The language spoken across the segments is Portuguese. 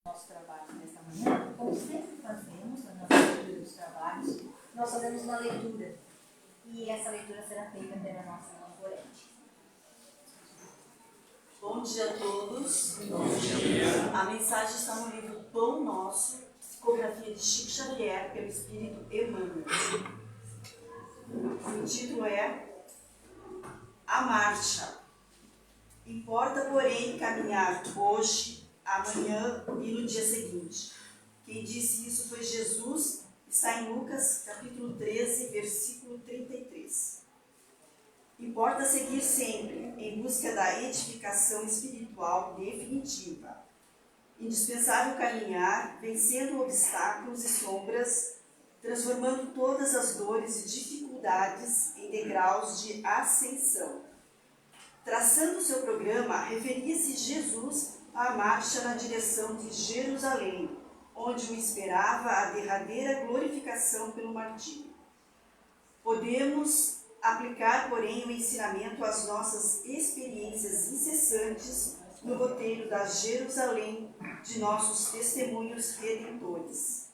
Nosso trabalho nesta manhã, como sempre fazemos, na nossa leitura dos trabalhos, nós fazemos uma leitura. E essa leitura será feita pela nossa irmã Gorete. Bom dia a todos. Bom dia. A mensagem está no livro Pão Nosso, psicografia de Chico Xavier, pelo Espírito Emmanuel. O título é A Marcha. Importa, porém, caminhar hoje, amanhã e no dia seguinte. Quem disse isso foi Jesus, está em Lucas, capítulo 13, versículo 33. Importa seguir sempre em busca da edificação espiritual definitiva. Indispensável caminhar, vencendo obstáculos e sombras, transformando todas as dores e dificuldades em degraus de ascensão. Traçando seu programa, referia-se Jesus à marcha na direção de Jerusalém, onde o esperava a derradeira glorificação pelo martírio. Podemos aplicar, porém, o ensinamento às nossas experiências incessantes no roteiro da Jerusalém de nossos testemunhos redentores.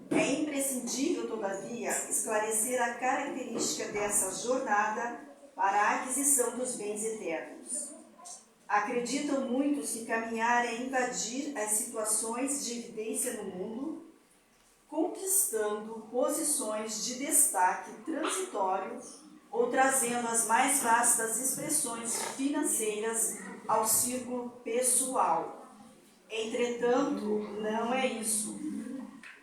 É imprescindível, todavia, esclarecer a característica dessa jornada para a aquisição dos bens eternos. Acreditam muitos que caminhar é invadir as situações de evidência no mundo, conquistando posições de destaque transitório ou trazendo as mais vastas expressões financeiras ao círculo pessoal. Entretanto, não é isso.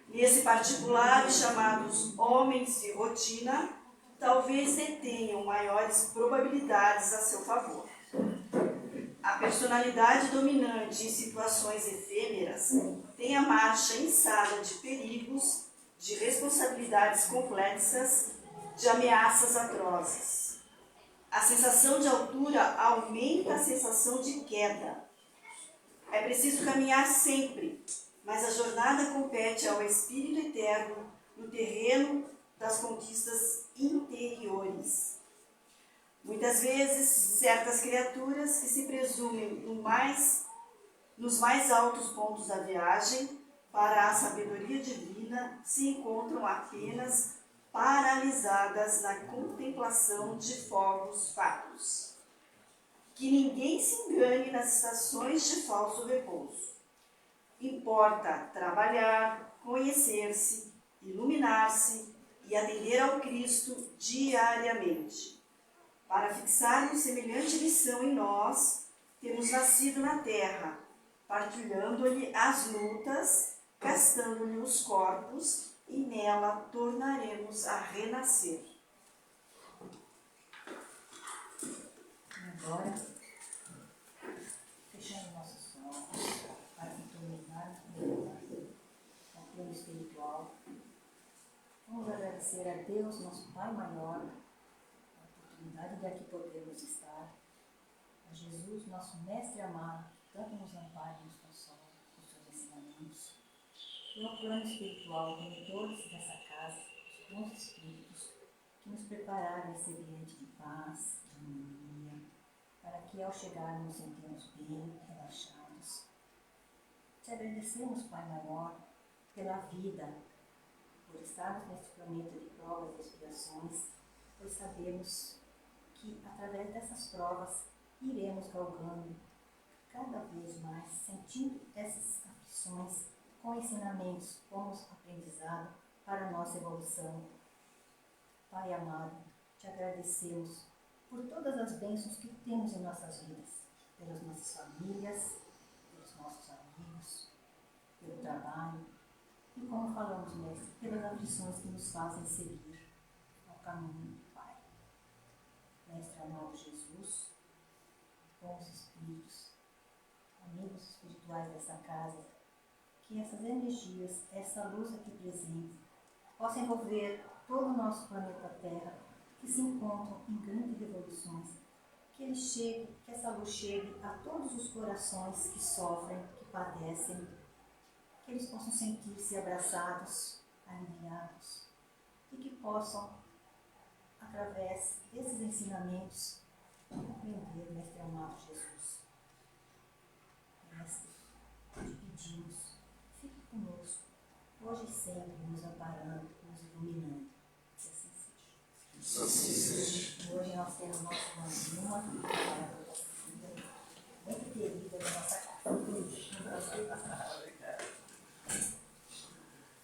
Nesse particular, os chamados homens de rotina talvez detenham maiores probabilidades a seu favor. A personalidade dominante em situações efêmeras tem a marcha insada de perigos, de responsabilidades complexas, de ameaças atrozes. A sensação de altura aumenta a sensação de queda. É preciso caminhar sempre, mas a jornada compete ao Espírito Eterno no terreno das conquistas interiores. Muitas vezes, certas criaturas que se presumem nos mais altos pontos da viagem para a sabedoria divina se encontram apenas paralisadas na contemplação de fogos fatos. Que ninguém se engane nas estações de falso repouso. Importa trabalhar, conhecer-se, iluminar-se e atender ao Cristo diariamente. Para fixarmos semelhante missão em nós, temos nascido na terra, partilhando-lhe as lutas, gastando-lhe os corpos, e nela tornaremos a renascer. Agora, fechando nossos olhos para sintonizar o plano espiritual, vamos agradecer a Deus, nosso Pai maior, oportunidade de aqui podermos estar, a Jesus, nosso Mestre amado, que tanto nos ampara e nos consola com seus ensinamentos, e ao plano espiritual, benfeitores dessa casa, os bons espíritos, que nos prepararam esse ambiente de paz, de harmonia, para que ao chegarmos nos sentamos bem, relaxados. Te agradecemos, Pai maior, pela vida, por estarmos neste planeta de provas e expiações, pois sabemos que através dessas provas iremos galgando cada vez mais, sentindo essas aflições com ensinamentos como aprendizado para a nossa evolução. Pai amado, te agradecemos por todas as bênçãos que temos em nossas vidas, pelas nossas famílias, pelos nossos amigos, pelo trabalho e, como falamos, Mestre, pelas aflições que nos fazem seguir ao caminho do Pai. Mestre amado Jesus, bons espíritos, amigos espirituais dessa casa, que essas energias, essa luz aqui presente, possa envolver todo o nosso planeta Terra, que se encontram em grandes revoluções, que ele chegue, que essa luz chegue a todos os corações que sofrem, que padecem, que eles possam sentir-se abraçados, aliviados, e que possam, através desses ensinamentos, compreender, Mestre amado Jesus. Mestre, te pedimos, fique conosco, hoje e sempre, nos amparando, nos iluminando. Que assim seja. Hoje nós temos nossa irmã muito querida da nossa casa.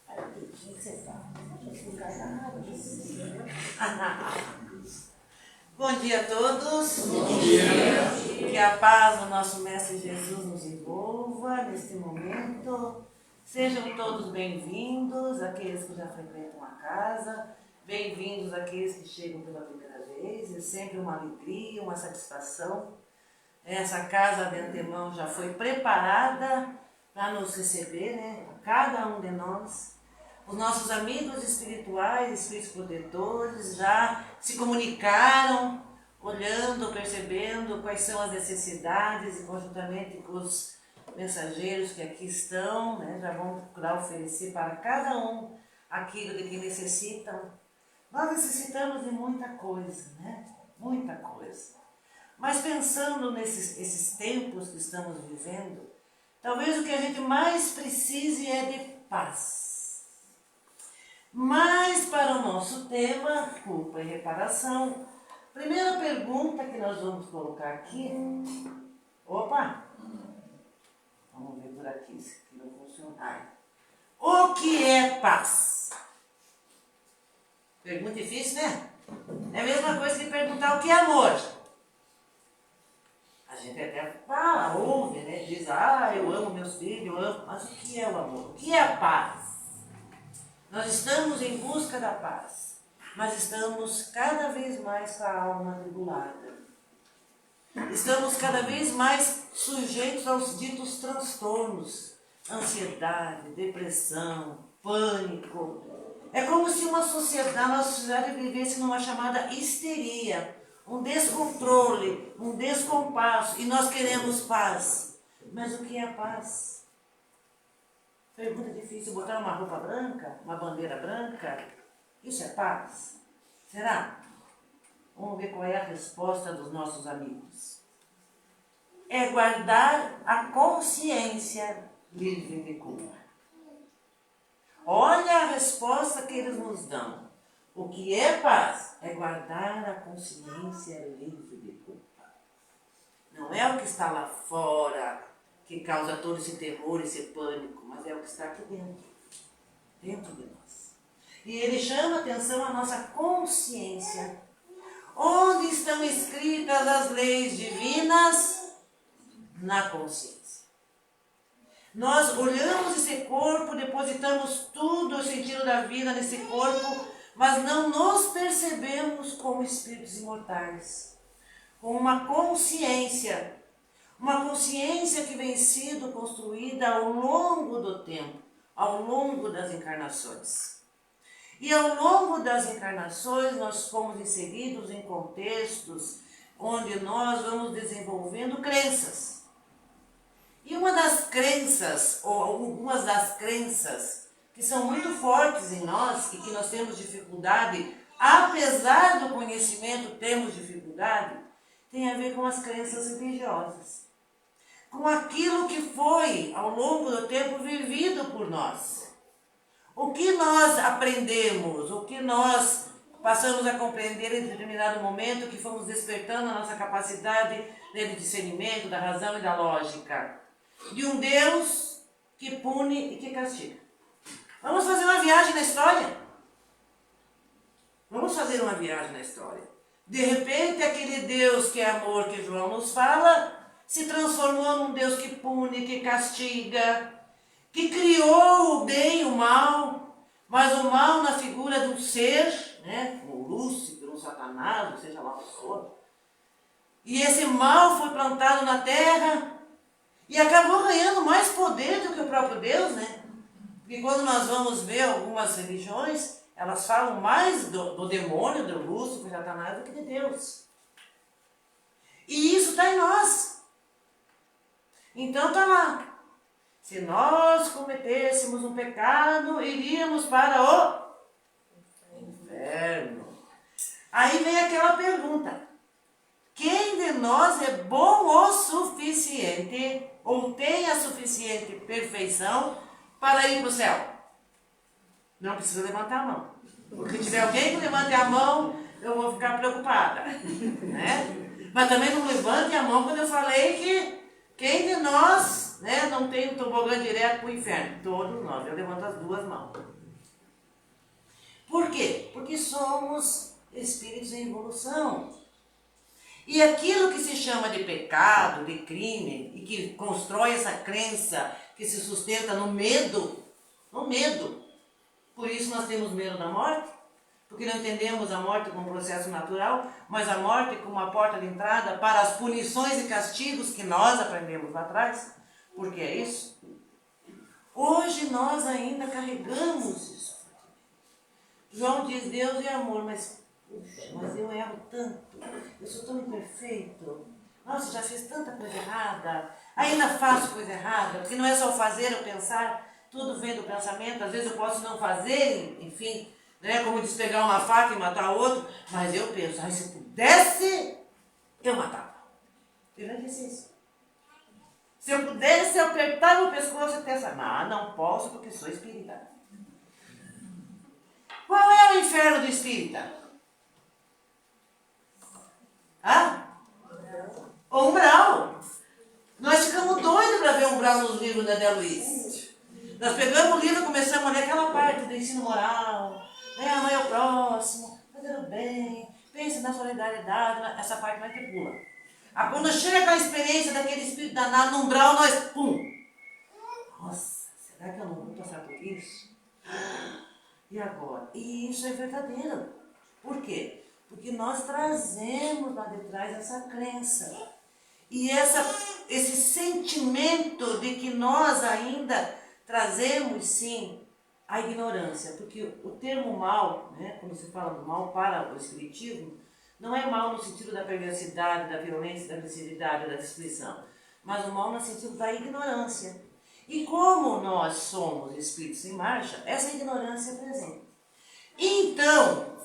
Aí eu pedi que você fala, Jesus vai dar nada disso, entendeu? Bom dia a todos. Bom dia. Que a paz do nosso Mestre Jesus nos envolva neste momento. Sejam todos bem-vindos, aqueles que já frequentam a casa, bem-vindos aqueles que chegam pela primeira vez. É sempre uma alegria, uma satisfação. Essa casa de antemão já foi preparada para nos receber, né? Cada um de nós. Os nossos amigos espirituais, espíritos protetores, já se comunicaram, olhando, percebendo quais são as necessidades e conjuntamente com os mensageiros que aqui estão, né, já vão procurar oferecer para cada um aquilo de que necessitam. Nós necessitamos de muita coisa, né? Muita coisa. Mas pensando nesses tempos que estamos vivendo, talvez o que a gente mais precise é de paz. Mas para o nosso tema, culpa e reparação, primeira pergunta que nós vamos colocar aqui. Opa! Vamos ver por aqui se aqui não funcionar. O que é paz? Pergunta difícil, né? É a mesma coisa que perguntar o que é amor. A gente até fala, ouve, né? Diz, eu amo meus filhos, eu amo. Mas o que é o amor? O que é a paz? Nós estamos em busca da paz, mas estamos cada vez mais com a alma atribulada. Estamos cada vez mais sujeitos aos ditos transtornos, ansiedade, depressão, pânico. É como se uma sociedade, nossa sociedade vivesse numa chamada histeria, um descontrole, um descompasso, e nós queremos paz. Mas o que é a paz? Pergunta difícil, botar uma roupa branca, uma bandeira branca, isso é paz? Será? Vamos ver qual é a resposta dos nossos amigos. É guardar a consciência livre de culpa. Olha a resposta que eles nos dão. O que é paz? É guardar a consciência livre de culpa. Não é o que está lá fora que causa todo esse terror, esse pânico, mas é o que está aqui dentro de nós. E ele chama atenção à nossa consciência. Onde estão escritas as leis divinas? Na consciência. Nós olhamos esse corpo, depositamos tudo o sentido da vida nesse corpo, mas não nos percebemos como espíritos imortais, com uma consciência que vem sendo construída ao longo do tempo, ao longo das encarnações. E ao longo das encarnações nós fomos inseridos em contextos onde nós vamos desenvolvendo crenças. E uma das crenças, ou algumas das crenças que são muito fortes em nós e que nós temos dificuldade, apesar do conhecimento temos dificuldade, tem a ver com as crenças religiosas. Com aquilo que foi, ao longo do tempo, vivido por nós. O que nós aprendemos, o que nós passamos a compreender em determinado momento, que fomos despertando a nossa capacidade de discernimento, da razão e da lógica. De um Deus que pune e que castiga. Vamos fazer uma viagem na história? Vamos fazer uma viagem na história. De repente, aquele Deus que é amor que João nos fala, se transformou num Deus que pune, que castiga, que criou o bem e o mal, mas o mal na figura de um ser, né, um Lúcifer, um Satanás, seja lá o que for. E esse mal foi plantado na terra e acabou ganhando mais poder do que o próprio Deus, né? Porque quando nós vamos ver algumas religiões, elas falam mais do demônio, do Lúcifer, Satanás, do que de Deus. E isso está em nós. Então está lá. Se nós cometêssemos um pecado, iríamos para o inferno. Aí vem aquela pergunta. Quem de nós é bom o suficiente ou tem a suficiente perfeição para ir para o céu? Não precisa levantar a mão. Porque se tiver alguém que levante a mão, eu vou ficar preocupada. Né? Mas também não levante a mão quando eu falei que quem de nós, né, não tem um tobogã direto para o inferno? Todos nós. Eu levanto as duas mãos. Por quê? Porque somos espíritos em evolução. E aquilo que se chama de pecado, de crime, e que constrói essa crença que se sustenta no medo. Por isso nós temos medo da morte, porque não entendemos a morte como um processo natural, mas a morte como uma porta de entrada para as punições e castigos que nós aprendemos lá atrás. Porque é isso. Hoje nós ainda carregamos isso. João diz, Deus é amor, mas eu erro tanto, eu sou tão imperfeito, nossa, já fiz tanta coisa errada, ainda faço coisa errada, porque não é só fazer ou pensar, tudo vem do pensamento, às vezes eu posso não fazer, enfim, né, como diz, pegar uma faca e matar o outro, mas eu penso, se eu pudesse, eu matava. Eu não disse isso. Se eu pudesse, eu apertava o pescoço e pensava, não posso porque sou espírita. Qual é o inferno do espírita? O umbral. Nós ficamos doidos para ver o umbral nos livros da André Luiz. Nós pegamos o livro e começamos a ler aquela parte do ensino moral, né, amar ao próximo, fazer o bem, pense na solidariedade, essa parte nós que pula. Quando chega a experiência daquele espírito danado no umbral, nós pum. Nossa, será que eu não vou passar por isso? E agora? E isso é verdadeiro. Por quê? Porque nós trazemos lá de trás essa crença. E esse sentimento de que nós ainda trazemos, sim, a ignorância. Porque o termo mal, né, quando se fala do mal para o espiritismo, não é mal no sentido da perversidade, da violência, da agressividade, da destruição. Mas o mal no sentido da ignorância. E como nós somos espíritos em marcha, essa ignorância é presente. Então,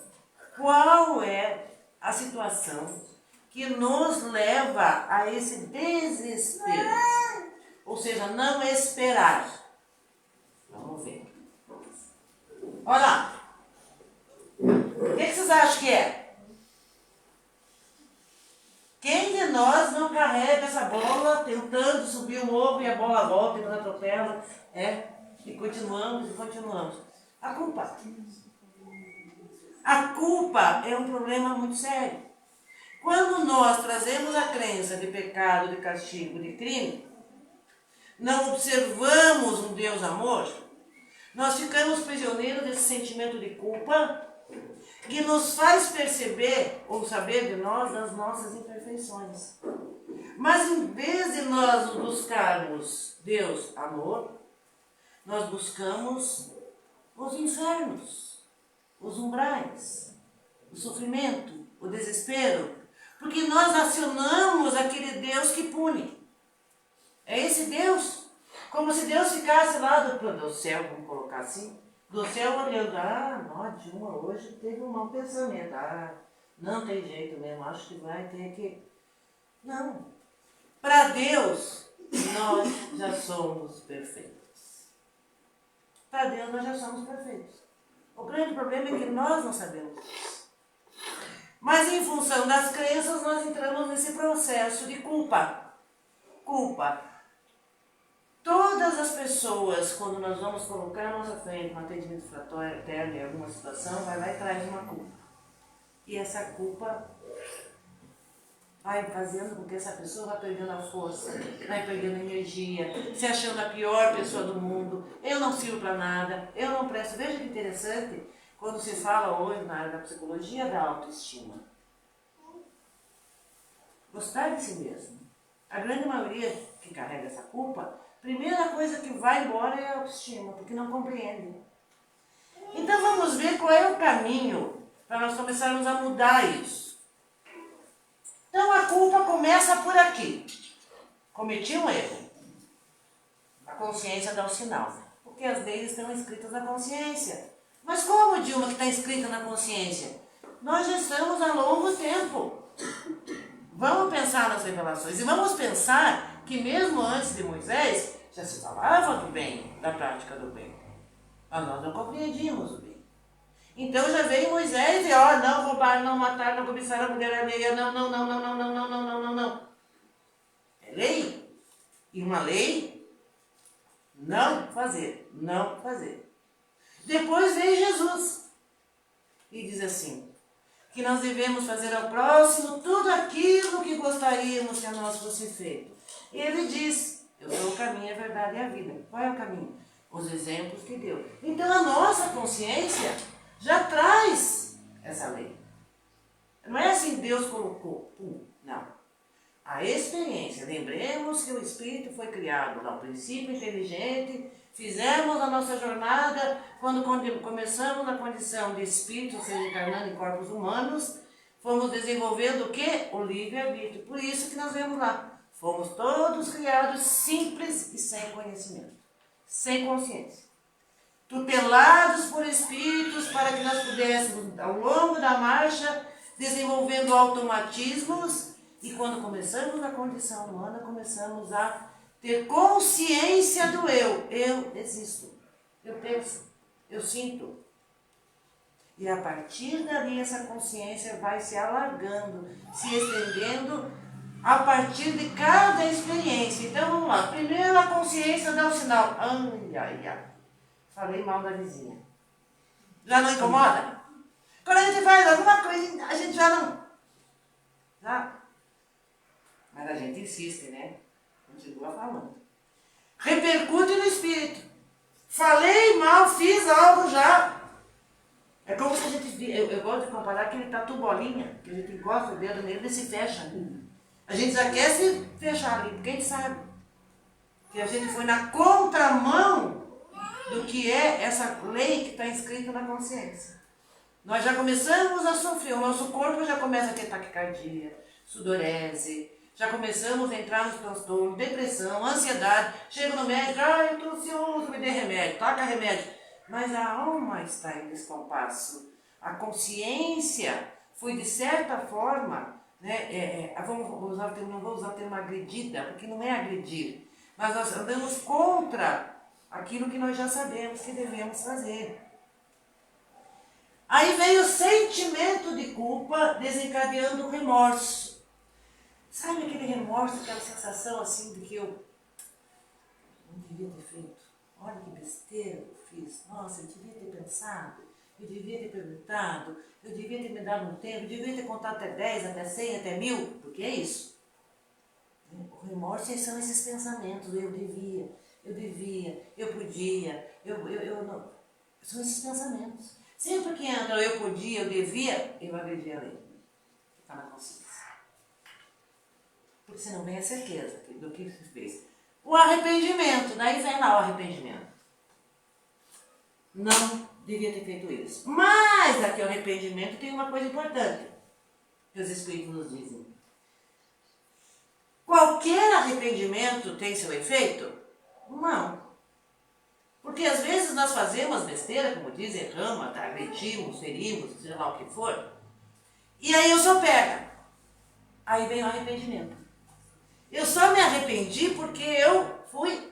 qual é a situação que nos leva a esse desespero? Ou seja, não esperar. Vamos ver. Olha lá. O que vocês acham que é? Quem de nós não carrega essa bola tentando subir o morro e a bola volta e nos atropela? E continuamos. A culpa. A culpa é um problema muito sério. Quando nós trazemos a crença de pecado, de castigo, de crime, não observamos um Deus amor, nós ficamos prisioneiros desse sentimento de culpa que nos faz perceber ou saber de nós das nossas imperfeições. Mas em vez de nós buscarmos Deus amor, nós buscamos os infernos, os umbrais, o sofrimento, o desespero, porque nós acionamos aquele Deus que pune. É esse Deus, como se Deus ficasse lá do céu, vamos colocar assim, do céu olhando, Dilma hoje teve um mau pensamento, não tem jeito mesmo, acho que vai ter que... Não. Para Deus, nós já somos perfeitos. Para Deus, nós já somos perfeitos. O grande problema é que nós não sabemos isso. Mas em função das crenças, nós entramos nesse processo de culpa. Culpa. Todas as pessoas, quando nós vamos colocar a nossa frente no atendimento fraterno em alguma situação, vai lá e traz uma culpa. E essa culpa vai fazendo com que essa pessoa vá perdendo a força, vai perdendo a energia, se achando a pior pessoa do mundo. Eu não sirvo para nada, eu não presto. Veja que interessante, quando se fala hoje na área da psicologia da autoestima. Gostar de si mesmo. A grande maioria que carrega essa culpa, primeira coisa que vai embora é a autoestima, porque não compreende. Então vamos ver qual é o caminho para nós começarmos a mudar isso. Então a culpa começa por aqui. Cometi um erro. A consciência dá o sinal. Porque as leis estão escritas na consciência. Mas como, Dilma, que está escrita na consciência? Nós já estamos há longo tempo. Vamos pensar nas revelações e vamos pensar que mesmo antes de Moisés já se falava do bem, da prática do bem. Mas nós não compreendíamos o bem. Então já veio Moisés e não roubar, não matar, não cobiçar a mulher alheia, não. É lei. E uma lei, não fazer. Depois veio Jesus e diz assim, que nós devemos fazer ao próximo tudo aquilo que gostaríamos que a nós fosse feito. E ele diz, eu sou o caminho, a verdade e a vida. Qual é o caminho? Os exemplos que deu. Então a nossa consciência já traz essa lei. Não é assim Deus colocou, não. A experiência, lembremos que o Espírito foi criado lá, o princípio inteligente, fizemos a nossa jornada quando começamos na condição de Espírito, ou seja, encarnando em corpos humanos, fomos desenvolvendo o quê? O livre-arbítrio. Por isso que nós vemos lá, fomos todos criados simples e sem conhecimento, sem consciência. Tutelados por espíritos para que nós pudéssemos, ao longo da marcha, desenvolvendo automatismos, e quando começamos na condição humana, começamos a ter consciência do eu. Eu existo, eu penso, eu sinto. E a partir dali essa consciência vai se alargando, se estendendo a partir de cada experiência. Então vamos lá, primeiro a consciência dá o sinal. Ai. Falei mal da vizinha. Já não incomoda? Quando a gente faz alguma coisa, a gente já não. Já. Mas a gente insiste, né? Continua falando. Repercute no espírito. Falei mal, fiz algo já. É como se a gente... Eu gosto de comparar aquele tatu bolinha, que a gente encosta o dedo nele e se fecha. A gente já quer se fechar ali, porque a gente sabe que a gente foi na contramão do que é essa lei que está escrita na consciência. Nós já começamos a sofrer, o nosso corpo já começa a ter taquicardia, sudorese, já começamos a entrar nos transtornos, depressão, ansiedade, chega no médico, eu estou ansioso, me dê remédio, taca remédio. Mas a alma está em descompasso. A consciência foi, de certa forma, né, não vou usar o termo agredida, porque não é agredir, mas nós andamos contra aquilo que nós já sabemos que devemos fazer. Aí vem o sentimento de culpa desencadeando o remorso. Sabe aquele remorso, aquela sensação assim de que eu não devia ter feito? Olha que besteira eu fiz. Nossa, eu devia ter pensado, eu devia ter perguntado, eu devia ter me dado um tempo, eu devia ter contado até 10, até 100, até 1000. Porque é isso. O remorso são esses pensamentos, eu devia, eu podia, eu não. São esses pensamentos. Sempre que entra eu podia, eu devia, eu agredi a lei. Está na consciência. Porque senão vem a certeza do que se fez. O arrependimento, daí vem lá o arrependimento. Não devia ter feito isso. Mas aqui o arrependimento tem uma coisa importante que os Espíritos nos dizem. Qualquer arrependimento tem seu efeito? Não. Porque às vezes nós fazemos besteira, como diz, erramos, agredimos, ferimos, seja lá o que for. E aí eu sou pega. Aí vem o arrependimento. Eu só me arrependi porque eu fui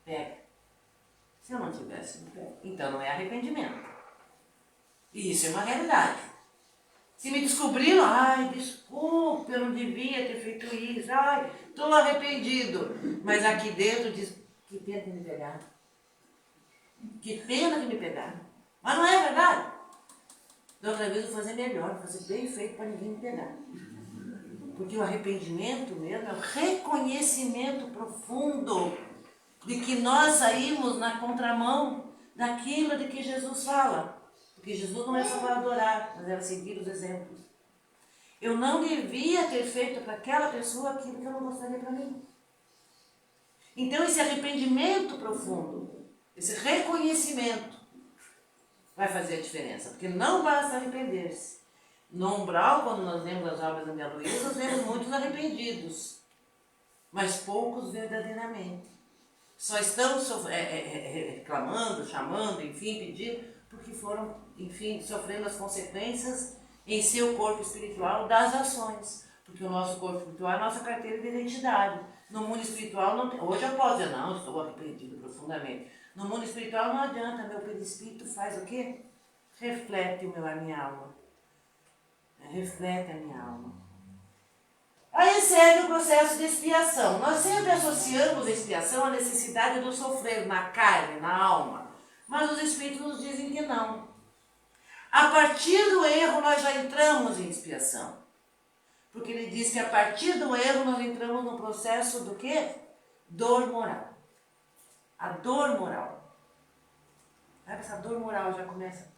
pega. Se eu não tivesse pega, então não é arrependimento. E isso é uma realidade. Se me descobriram, desculpa, eu não devia ter feito isso, estou arrependido. Mas aqui dentro diz, que pena de me pegar. Que pena de me pegar. Mas não é verdade? Da outra vez eu vou fazer melhor, vou fazer bem feito para ninguém me pegar. Porque o arrependimento mesmo é o reconhecimento profundo de que nós saímos na contramão daquilo de que Jesus fala. Porque Jesus não é só para adorar, mas era seguir os exemplos. Eu não devia ter feito para aquela pessoa aquilo que eu não gostaria para mim. Então esse arrependimento profundo, esse reconhecimento vai fazer a diferença. Porque não basta arrepender-se. No umbral, quando nós vemos as obras da André Luiz, nós vemos muitos arrependidos, mas poucos verdadeiramente. Só estão reclamando, chamando, enfim, pedindo, porque foram, enfim, sofrendo as consequências em seu corpo espiritual das ações. Porque o nosso corpo espiritual é a nossa carteira de identidade. No mundo espiritual, não tem, hoje eu posso dizer, não, estou arrependido profundamente. No mundo espiritual não adianta, meu perispírito faz o quê? Reflete a minha alma. Reflete a minha alma. Aí segue o processo de expiação. Nós sempre associamos a expiação à necessidade do sofrer na carne, na alma. Mas os espíritos nos dizem que não. A partir do erro nós já entramos em expiação. Porque ele diz que a partir do erro nós entramos no processo do quê? Dor moral. A dor moral. Sabe, essa dor moral já começa.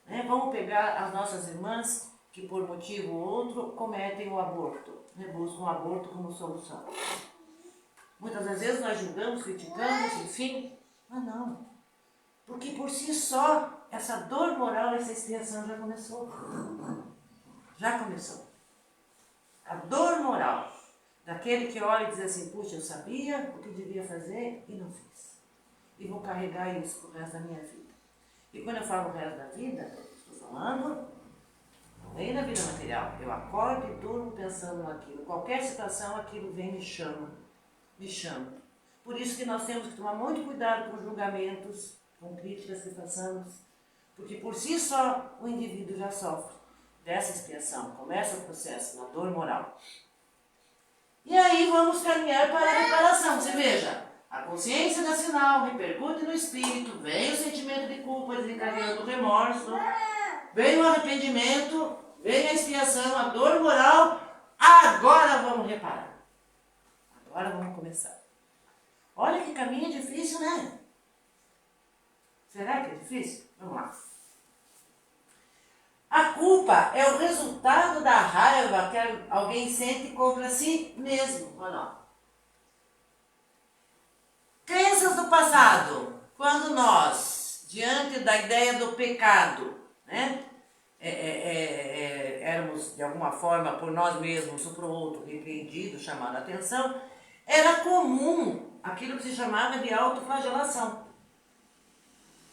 Né? Vamos pegar as nossas irmãs que por motivo ou outro cometem o aborto. Né? Buscam o aborto como solução. Muitas das vezes nós julgamos, criticamos, enfim. Mas não. Porque por si só, essa dor moral, essa expiação já começou. Já começou. A dor moral daquele que olha e diz assim, puxa, eu sabia o que devia fazer e não fiz. E vou carregar isso pro resto da minha vida. E quando eu falo o resto da vida, estou falando nem na vida material. Eu acordo e durmo pensando naquilo. Qualquer situação, aquilo vem e me chama. Me chama. Por isso que nós temos que tomar muito cuidado com julgamentos, com críticas que façamos. Porque por si só, o indivíduo já sofre dessa expiação, começa o processo na dor moral. E aí vamos caminhar para a reparação. Você veja, a consciência dá sinal, repercute no espírito, vem o sentimento de culpa desencadeando o remorso, vem o arrependimento, vem a expiação, a dor moral, agora vamos reparar. Agora vamos começar. Olha que caminho difícil, né? Será que é difícil? Vamos lá. A culpa é o resultado da raiva que alguém sente contra si mesmo, ou não? Crenças do passado. Quando nós, diante da ideia do pecado, né, éramos de alguma forma por nós mesmos ou por outro repreendido, chamado a atenção, era comum aquilo que se chamava de autoflagelação.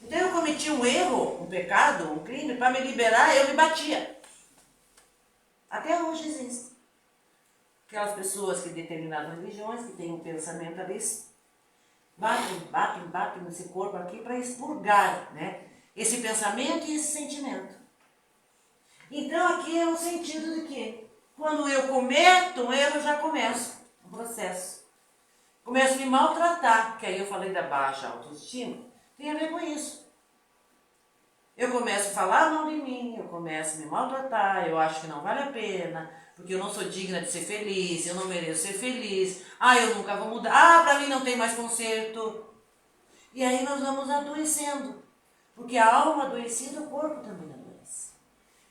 Então eu cometi um erro, um pecado, um crime, para me liberar, eu me batia. Até hoje existe. Aquelas pessoas que determinadas religiões, que têm um pensamento ali, batem nesse corpo aqui para expurgar, né, esse pensamento e esse sentimento. Então aqui é o sentido de que quando eu cometo um erro, eu já começo o processo. Começo a me maltratar, que aí eu falei da baixa autoestima. Tem a ver com isso. Eu começo a falar mal de mim, eu começo a me maltratar, eu acho que não vale a pena, porque eu não sou digna de ser feliz, eu não mereço ser feliz, eu nunca vou mudar, para mim não tem mais conserto. E aí nós vamos adoecendo, porque a alma adoecida, o corpo também adoece.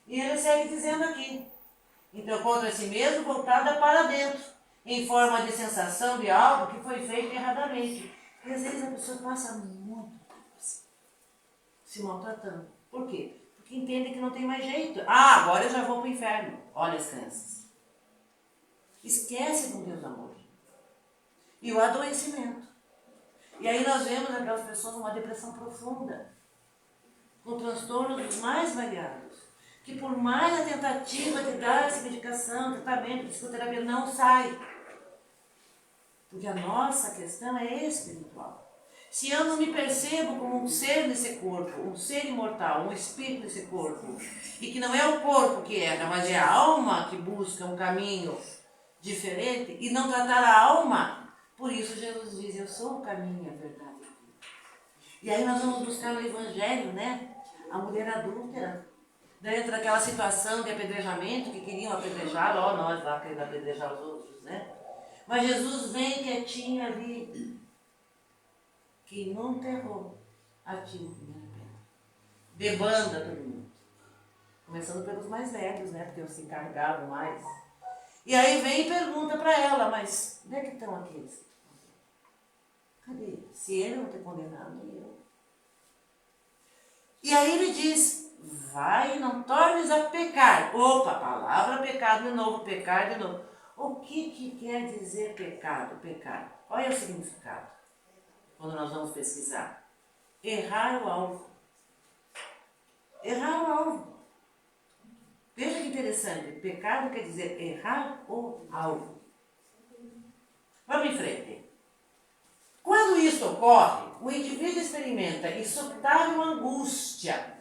E ele segue dizendo aqui, então contra si mesmo, voltada para dentro, em forma de sensação de algo que foi feito erradamente. E às vezes a pessoa passa muito tempo assim, se maltratando. Por quê? Porque entende que não tem mais jeito. Agora eu já vou para o inferno. Olha as crenças. Esquece do Deus amor. E o adoecimento. E aí nós vemos aquelas pessoas numa depressão profunda, com transtornos dos mais variados, que por mais a tentativa de dar essa medicação, tratamento, psicoterapia, não sai. Porque a nossa questão é espiritual. Se eu não me percebo como um ser nesse corpo, um ser imortal, um espírito nesse corpo, e que não é o corpo que erra, mas é a alma que busca um caminho diferente, e não tratar a alma, por isso Jesus diz, eu sou o caminho, a verdade e a vida. E aí nós vamos buscar no Evangelho, né? A mulher adúltera, dentro daquela situação de apedrejamento, que queriam apedrejar, nós lá querendo apedrejar os outros, né? Mas Jesus vem quietinho ali. Quem nunca errou, atira a primeira pedra. Debanda todo mundo. Começando pelos mais velhos, né? Porque eles se encarregavam mais. E aí vem e pergunta para ela, mas onde é que estão aqueles? Cadê? Se ele não ter condenado, nem eu. E aí ele diz, vai e não tornes a pecar. Opa, palavra pecado de novo, pecar de novo. O que quer dizer pecado? Pecar. Qual é o significado? Quando nós vamos pesquisar. Errar o alvo. Errar o alvo. Veja que interessante. Pecado quer dizer errar o alvo. Vamos em frente. Quando isso ocorre, o indivíduo experimenta insuportável angústia.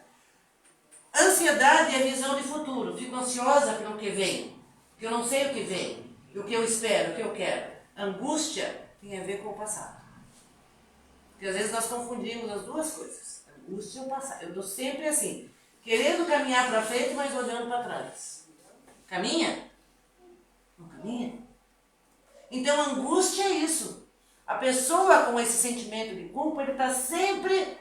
Ansiedade é visão de futuro. Fico ansiosa pelo que vem, porque eu não sei o que vem, o que eu espero, o que eu quero. Angústia tem a ver com o passado. Porque às vezes nós confundimos as duas coisas. Angústia e o passado. Eu estou sempre assim, querendo caminhar para frente, mas olhando para trás. Caminha? Não caminha? Então, angústia é isso. A pessoa com esse sentimento de culpa, ele está sempre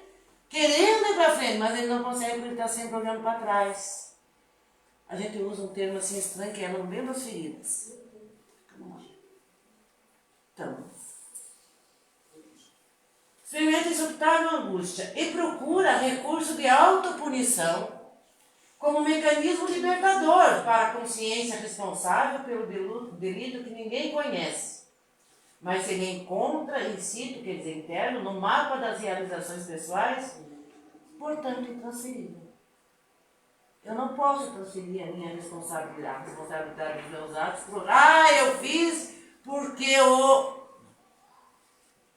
querendo ir para frente, mas ele não consegue porque ele está sempre olhando para trás. A gente usa um termo assim estranho que é não beba as feridas. Então, experimenta insuportável angústia e procura recurso de autopunição como mecanismo libertador para a consciência responsável pelo delito que ninguém conhece. Mas se ele encontra in situ, quer dizer, interno, no mapa das realizações pessoais, portanto, intransferível. Eu não posso transferir a minha responsabilidade dos meus atos por, eu fiz porque eu...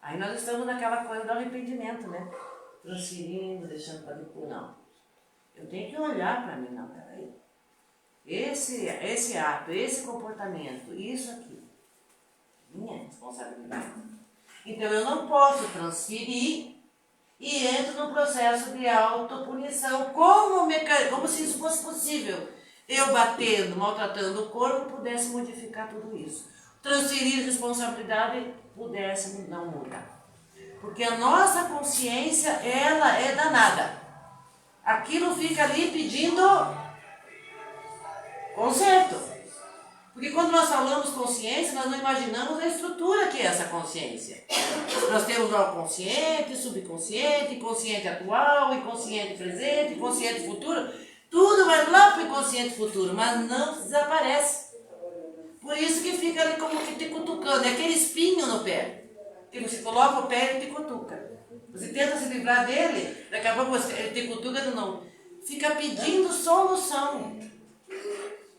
Aí nós estamos naquela coisa do arrependimento, né? Transferindo, deixando para depois. Não. Eu tenho que olhar para mim, não, peraí. Esse ato, esse comportamento, isso aqui, minha responsabilidade. Então eu não posso transferir e entro no processo de autopunição, como se isso fosse possível. Eu batendo, maltratando o corpo, pudesse modificar tudo isso. Transferir responsabilidade pudesse não mudar. Porque a nossa consciência, ela é danada. Aquilo fica ali pedindo conserto. Porque quando nós falamos consciência, nós não imaginamos a estrutura que é essa consciência. Nós temos o consciente, subconsciente, consciente atual, inconsciente presente, inconsciente futuro. Tudo vai lá para o inconsciente futuro, mas não desaparece. Por isso que fica ali como que te cutucando. É aquele espinho no pé. Que você coloca o pé e te cutuca. Você tenta se livrar dele, daqui a pouco ele te cutuca de novo. Fica pedindo solução.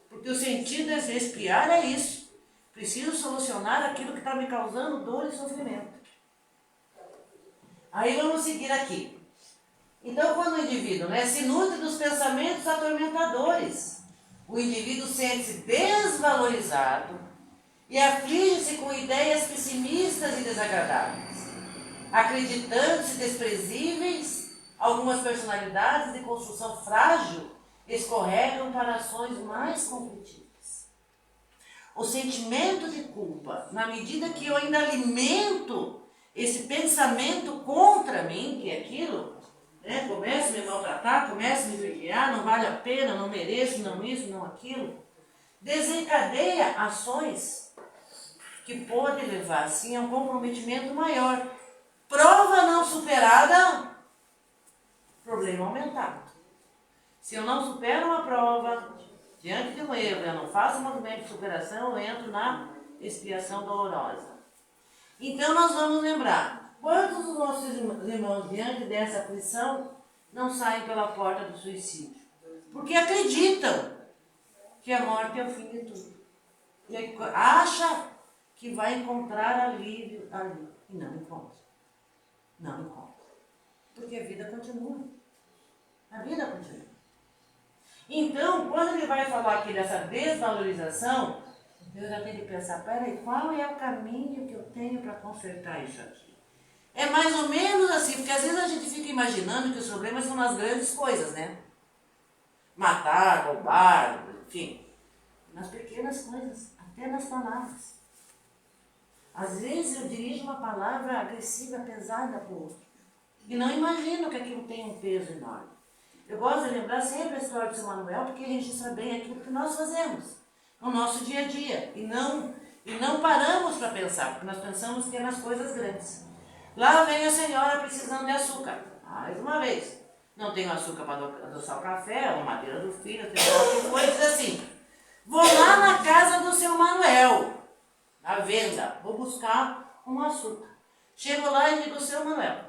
Porque o sentido de expiar é isso. Preciso solucionar aquilo que está me causando dor e sofrimento. Aí vamos seguir aqui. Então, quando o indivíduo se nutre dos pensamentos atormentadores, o indivíduo sente-se desvalorizado e aflige-se com ideias pessimistas e desagradáveis, acreditando-se desprezíveis. Algumas personalidades de construção frágil escorregam para ações mais conflitivas. O sentimento de culpa, na medida que eu ainda alimento esse pensamento contra mim, que é aquilo, começo a me maltratar, começo a me vigiar, não vale a pena, não mereço, não isso, não aquilo, desencadeia ações que podem levar, sim, a um comprometimento maior. Prova não superada, problema aumentado. Se eu não supero uma prova, diante de um erro, eu não faço um movimento de superação, eu entro na expiação dolorosa. Então nós vamos lembrar, quantos dos nossos irmãos, diante dessa aflição, não saem pela porta do suicídio? Porque acreditam que a morte é o fim de tudo. E acha que vai encontrar alívio ali. E não encontra. Não encontra. Porque a vida continua. A vida continua. Então, quando ele vai falar aqui dessa desvalorização, eu já tenho que pensar, peraí, qual é o caminho que eu tenho para consertar isso aqui? É mais ou menos assim, porque às vezes a gente fica imaginando que os problemas são nas grandes coisas, né? Matar, roubar, enfim. Nas pequenas coisas, até nas palavras. Às vezes eu dirijo uma palavra agressiva, pesada para o outro. E não imagino que aquilo tem um peso enorme. Eu gosto de lembrar sempre a história de São Manuel, porque registra bem aquilo que nós fazemos no nosso dia a dia. E não paramos para pensar, porque nós pensamos que é nas coisas grandes. Lá vem a senhora precisando de açúcar. Mais uma vez. Não tenho açúcar para adoçar o café, a madeira do filho, tem coisas assim. Vou lá na casa do seu Manuel, à venda, vou buscar um açúcar. Chego lá e digo, seu Manuel,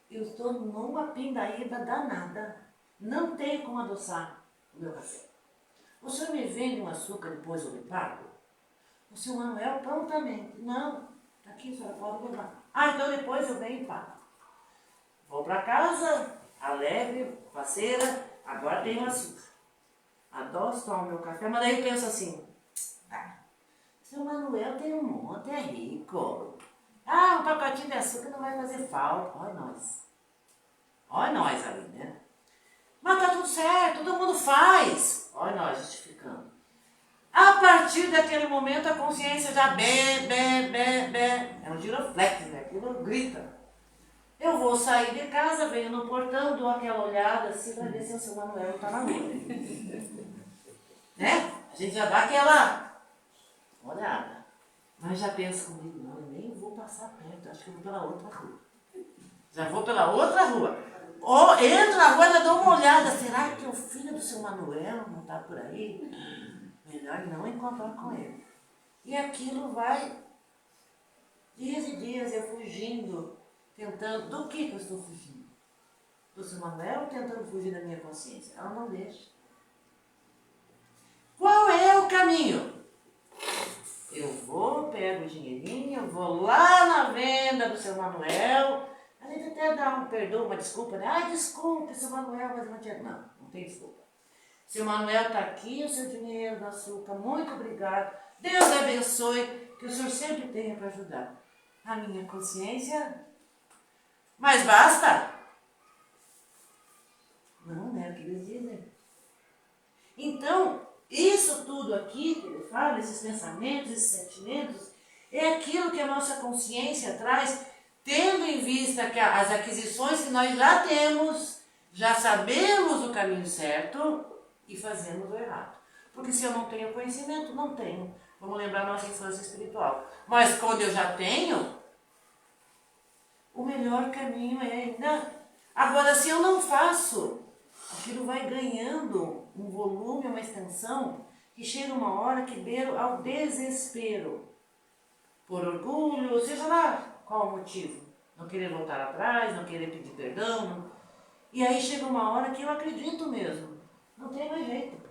eu estou numa pindaíba danada. Não tenho como adoçar o meu café. O senhor me vende um açúcar, depois eu lhe pago? O seu Manuel prontamente, não, está aqui, a senhora pode levar. Ah, então depois eu venho e pago. Vou para casa, alegre, faceira, agora tem o açúcar. Adoro tomar meu café, mas daí eu penso assim, seu Manuel tem um monte, é rico. Ah, um pacotinho de açúcar não vai fazer falta. Olha nós. Olha nós ali, né? Mas tá tudo certo, todo mundo faz. Olha nós justificando. A partir daquele momento a consciência já é um giroflex, né? Aquilo grita. Eu vou sair de casa, venho no portão, dou aquela olhada assim para ver se o seu Manuel está na rua. Né? A gente já dá aquela olhada. Mas já pensa comigo, não, eu nem vou passar perto, acho que eu vou pela outra rua. Já vou pela outra rua. Ou entro na rua e já dou uma olhada, será que o filho do seu Manuel não está por aí? Melhor não encontrar com ele. E aquilo vai, dias e dias, eu fugindo, tentando, do que eu estou fugindo? Do seu Manuel, tentando fugir da minha consciência. Ela não deixa. Qual é o caminho? Eu vou, pego o dinheirinho, vou lá na venda do seu Manuel. A gente até dá um perdão, uma desculpa, né? Ai, desculpa, seu Manuel, mas não tinha. Não, não tem desculpa. Seu Manuel está aqui, o seu dinheiro do açúcar, muito obrigado. Deus abençoe, que o senhor sempre tenha para ajudar. A minha consciência. Mas basta? Não, né? O que eles dizem. Então, isso tudo aqui que ele fala, esses pensamentos, esses sentimentos, é aquilo que a nossa consciência traz, tendo em vista que as aquisições que nós já temos, já sabemos o caminho certo e fazemos o errado. Porque se eu não tenho conhecimento, não tenho. Vamos lembrar nossa infância espiritual. Mas quando eu já tenho, o melhor caminho é ainda. Agora, se eu não faço, aquilo vai ganhando um volume, uma extensão, que chega uma hora que beira ao desespero. Por orgulho, seja lá qual o motivo. Não querer voltar atrás, não querer pedir perdão. Não. E aí chega uma hora que eu acredito mesmo. Não tem mais jeito.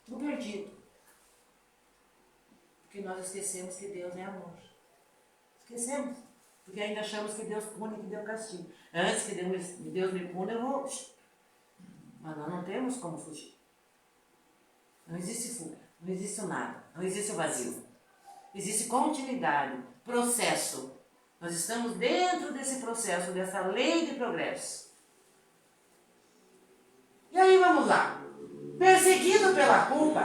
Estou perdido. Porque nós esquecemos que Deus é amor. Esquecemos. Porque ainda achamos que Deus pune e que Deus castiga. Antes que Deus me pune, eu vou... Mas nós não temos como fugir. Não existe fuga, não existe nada, não existe o vazio. Existe continuidade, processo. Nós estamos dentro desse processo, dessa lei de progresso. E aí vamos lá. Perseguido pela culpa,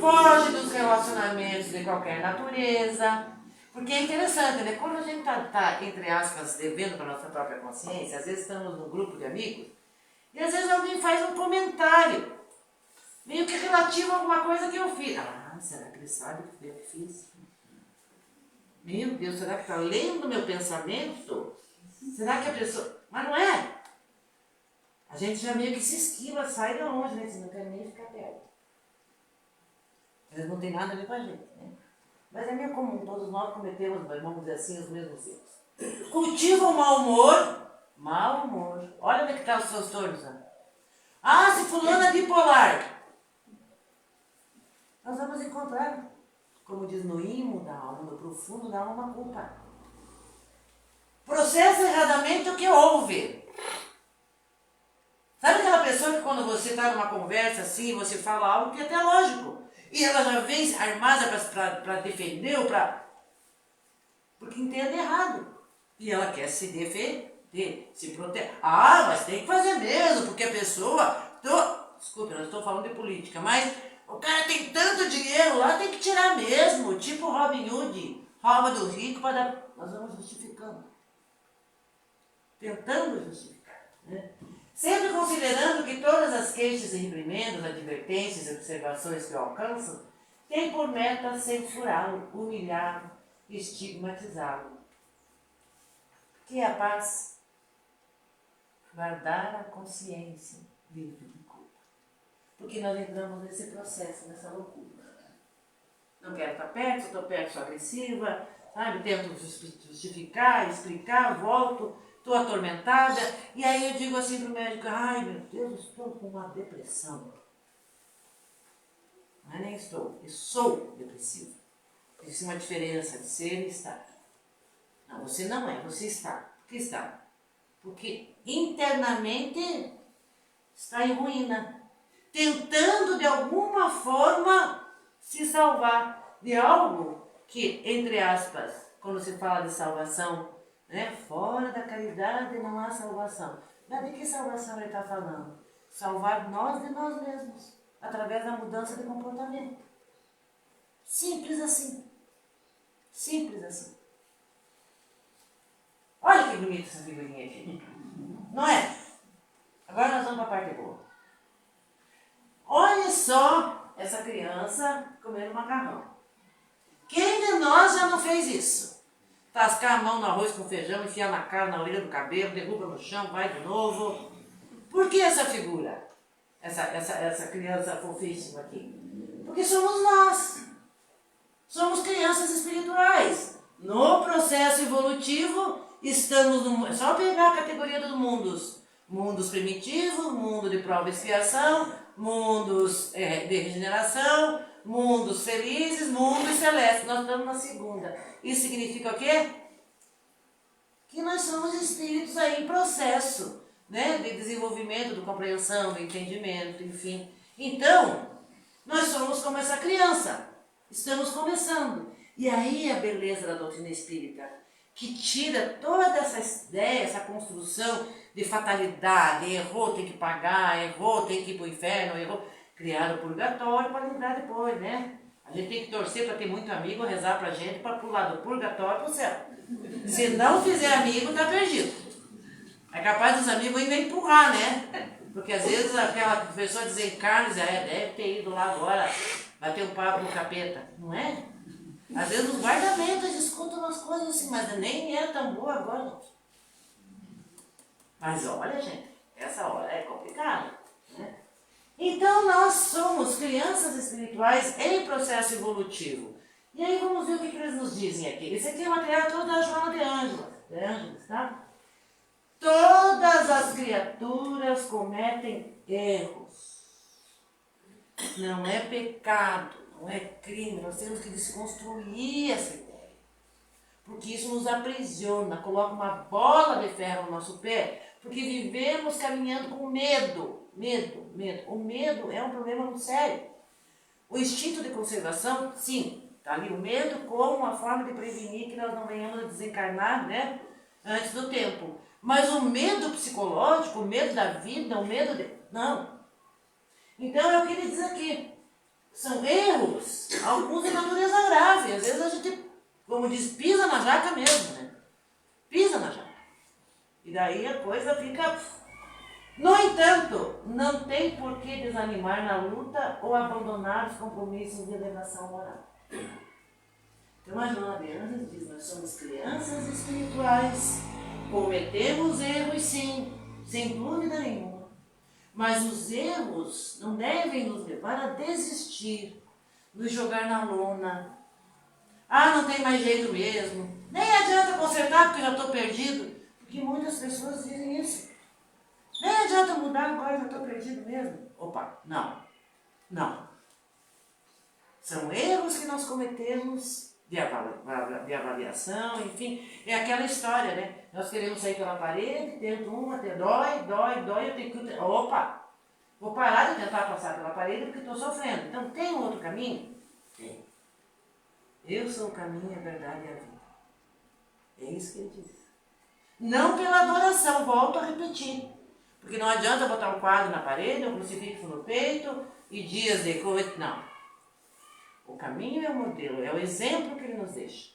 foge dos relacionamentos de qualquer natureza. Porque é interessante, né? Quando a gente está, entre aspas, devendo para a nossa própria consciência, às vezes estamos num grupo de amigos, e às vezes alguém faz um comentário, meio que relativo a alguma coisa que eu fiz. Ah, será que ele sabe o que eu fiz? Meu Deus, será que está lendo o meu pensamento? Será que a pessoa... Mas não é. A gente já meio que se esquiva, sai de longe, né? Você não quer nem ficar perto. Eles não tem nada a ver com a gente, né? Mas é meio comum, todos nós cometemos, vamos dizer assim, os mesmos erros. Cultiva o mau humor. Mau humor. Olha onde é que está os transtornos. Ah, se fulano é bipolar. Nós vamos encontrar, como diz no imo da alma, no profundo da alma, uma culpa. Processa erradamente o que ouve. Sabe aquela pessoa que quando você está numa conversa assim, você fala algo que é até lógico, e ela já vem armada para defender ou para... Porque entende errado. E ela quer se defender, se proteger. Ah, mas tem que fazer mesmo, porque a pessoa... Desculpa, eu não estou falando de política, mas o cara tem tanto dinheiro lá, tem que tirar mesmo. Tipo Robin Hood, rouba do rico para dar... Nós vamos justificando. Tentando justificar, né? Sempre considerando que todas as queixas e reprimendas, advertências e observações que eu alcanço têm por meta censurá-lo, humilhá-lo, estigmatizá-lo. Que é a paz? Guardar a consciência livre de culpa. Porque nós entramos nesse processo, nessa loucura. Não quero estar perto, se estou perto sou agressiva, sabe? Tento justificar, explicar, volto... Estou atormentada, e aí eu digo assim para o médico, ai meu Deus, estou com uma depressão. Não é nem estou, eu sou depressivo. Existe uma diferença de ser e estar. Não, você não é, você está. Por que está? Porque internamente está em ruína, tentando de alguma forma se salvar de algo que, entre aspas, quando se fala de salvação, né, fora da caridade não há salvação. Mas de que salvação ele está falando? Salvar nós de nós mesmos, através da mudança de comportamento. Simples assim. Simples assim. Olha que bonita essa figurinha aqui. Não é? Agora nós vamos para a parte boa. Olha só essa criança comendo macarrão. Quem de nós já não fez isso? Tascar a mão no arroz com feijão, enfiar na cara, na orelha do cabelo, derruba no chão, vai de novo. Por que essa figura? Essa criança fofíssima aqui? Porque somos nós. Somos crianças espirituais. No processo evolutivo, estamos no... É só pegar a categoria dos mundos. Mundos primitivos, mundo de prova e expiação, mundos de regeneração, mundos felizes, mundos celestes. Nós estamos na segunda. Isso significa o quê? Que nós somos espíritos aí em processo, né? De desenvolvimento, de compreensão, de entendimento, enfim. Então, nós somos como essa criança. Estamos começando. E aí a beleza da doutrina espírita, que tira toda essa ideia, essa construção de fatalidade, errou, tem que pagar, errou, tem que ir para o inferno, errou. Criaram o purgatório para livrar depois, né? A gente tem que torcer para ter muito amigo, rezar para a gente para pular do purgatório para o céu. Se não fizer amigo, está perdido. É capaz dos amigos ainda empurrar, né? Porque às vezes aquela pessoa desencarna e diz, deve ter ido lá agora bater um papo no capeta. Não é? Às vezes os guardamentos escutam umas coisas assim, mas nem é tão boa agora, não. Mas olha, gente, essa hora é complicada, né? Então nós somos crianças espirituais em processo evolutivo. E aí vamos ver o que eles nos dizem aqui. Esse aqui é o material todo da Joana de Ângeles, tá? Todas as criaturas cometem erros. Não é pecado, não é crime. Nós temos que desconstruir essa ideia. Porque isso nos aprisiona, coloca uma bola de ferro no nosso pé, porque vivemos caminhando com medo. Medo. O medo é um problema muito sério. O instinto de conservação, sim, está ali o medo como uma forma de prevenir que nós não venhamos a desencarnar, né, antes do tempo. Mas o medo psicológico, o medo da vida, o medo de... Não. Então é o que ele diz aqui. São erros, alguns de natureza grave. Às vezes a gente, como diz, pisa na jaca mesmo, né? Pisa na jaca. E daí a coisa fica... No entanto, não tem por que desanimar na luta ou abandonar os compromissos de elevação moral. Então a Joana de Ângeles diz, nós somos crianças espirituais, cometemos erros sim, sem dúvida nenhuma. Mas os erros não devem nos levar a desistir, nos jogar na lona. Ah, não tem mais jeito mesmo. Nem adianta consertar porque já estou perdido. Porque muitas pessoas dizem isso. Nem adianta mudar agora, já estou perdido mesmo. Opa, não. São erros que nós cometemos de avaliação, enfim. É aquela história, né? Nós queremos sair pela parede, tento uma, até dói, eu tenho que... Opa! Vou parar de tentar passar pela parede porque estou sofrendo. Então, tem um outro caminho? Tem. Eu sou o caminho, a verdade e a vida. É isso que ele diz. Não pela adoração, volto a repetir. Porque não adianta botar um quadro na parede, um crucifixo no peito e dias de coisa. Não. O caminho é o modelo, é o exemplo que ele nos deixa.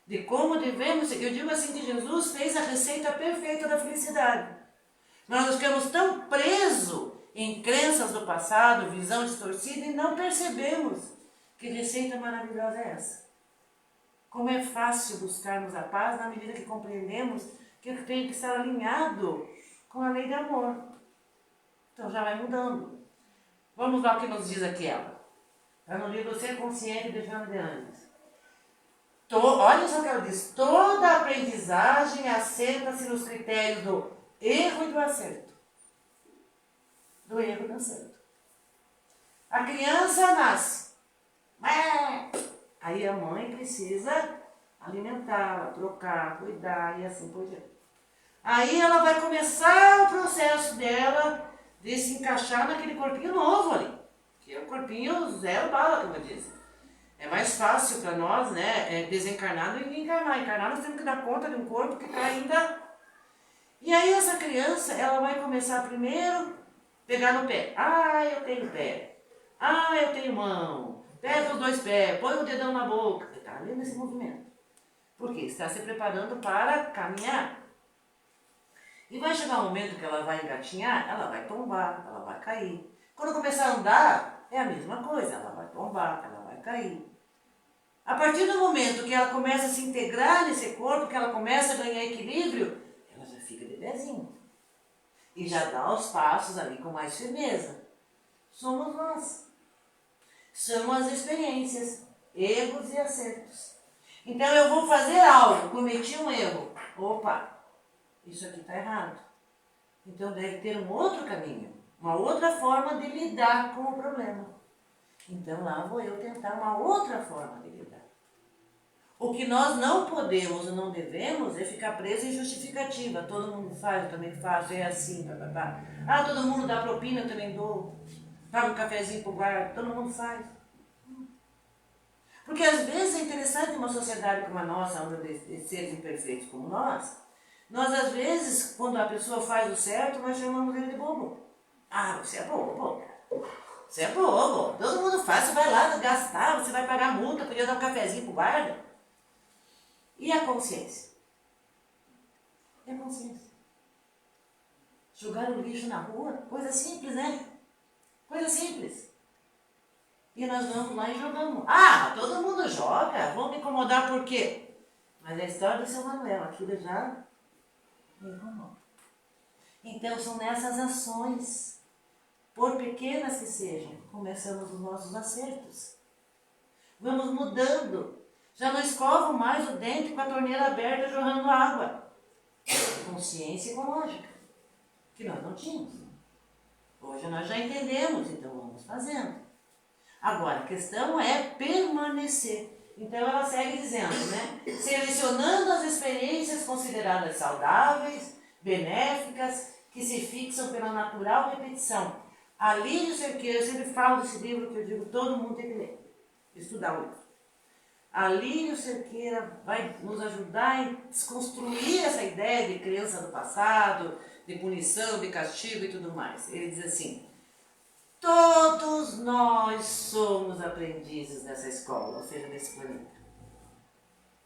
De como devemos seguir. Eu digo assim que Jesus fez a receita perfeita da felicidade. Mas nós ficamos tão presos em crenças do passado, visão distorcida, e não percebemos que receita maravilhosa é essa. Como é fácil buscarmos a paz na medida que compreendemos que tem que estar alinhado com a lei de amor. Então já vai mudando. Vamos lá o que nos diz aqui ela. Está no livro Ser Consciente de Joana de Ângeles. Olha só o que ela diz. Toda aprendizagem assenta-se nos critérios do erro e do acerto. Do erro e do acerto. A criança nasce. Aí a mãe precisa alimentá-la, trocar, cuidar e assim por diante. Aí ela vai começar o processo dela de se encaixar naquele corpinho novo ali, que é o corpinho zero bala, como eu disse. É mais fácil para nós, né, desencarnar do que encarnar. Encarnar nós temos que dar conta de um corpo que está ainda... E aí essa criança, ela vai começar primeiro pegar no pé. Ah, eu tenho pé. Ah, eu tenho mão. Pega os 2 pés, põe o dedão na boca. Está ali nesse movimento. Por quê? Está se preparando para caminhar. E vai chegar um momento que ela vai engatinhar, ela vai tombar, ela vai cair. Quando começar a andar, é a mesma coisa. Ela vai tombar, ela vai cair. A partir do momento que ela começa a se integrar nesse corpo, que ela começa a ganhar equilíbrio, ela já fica bebezinho. E já dá os passos ali com mais firmeza. Somos nós. São as experiências, erros e acertos. Então eu vou fazer algo, cometi um erro. Opa, isso aqui está errado. Então deve ter um outro caminho, uma outra forma de lidar com o problema. Então lá vou eu tentar uma outra forma de lidar. O que nós não podemos ou não devemos é ficar preso em justificativa. Todo mundo faz, eu também faço, é assim, papapá. Ah, todo mundo dá propina, eu também dou. Paga um cafezinho pro guarda, todo mundo faz. Porque às vezes é interessante uma sociedade como a nossa, onde de seres imperfeitos como nós às vezes, quando a pessoa faz o certo, nós chamamos ele de bobo. Ah, você é bobo. Você é bobo. Todo mundo faz, você vai lá gastar, você vai pagar multa, podia dar um cafezinho pro guarda. E a consciência? É a consciência. Jogar o lixo na rua, coisa simples, né? Coisa simples. E nós vamos lá e jogamos. Ah, todo mundo joga, vamos me incomodar por quê? Mas a história do seu Manuel, aquilo já me incomoda. Então são nessas ações, por pequenas que sejam, começamos os nossos acertos. Vamos mudando. Já não escovam mais o dente com a torneira aberta jorrando água. Consciência ecológica, que nós não tínhamos. Hoje nós já entendemos, então vamos fazendo. Agora, a questão é permanecer. Então ela segue dizendo, né? Selecionando as experiências consideradas saudáveis, benéficas, que se fixam pela natural repetição. Alírio Cerqueira, eu sempre falo desse livro que eu digo, todo mundo tem que ler, estudar o livro. Alírio Cerqueira vai nos ajudar a desconstruir essa ideia de crença do passado, de punição, de castigo e tudo mais. Ele diz assim: todos nós somos aprendizes nessa escola, ou seja, nesse planeta.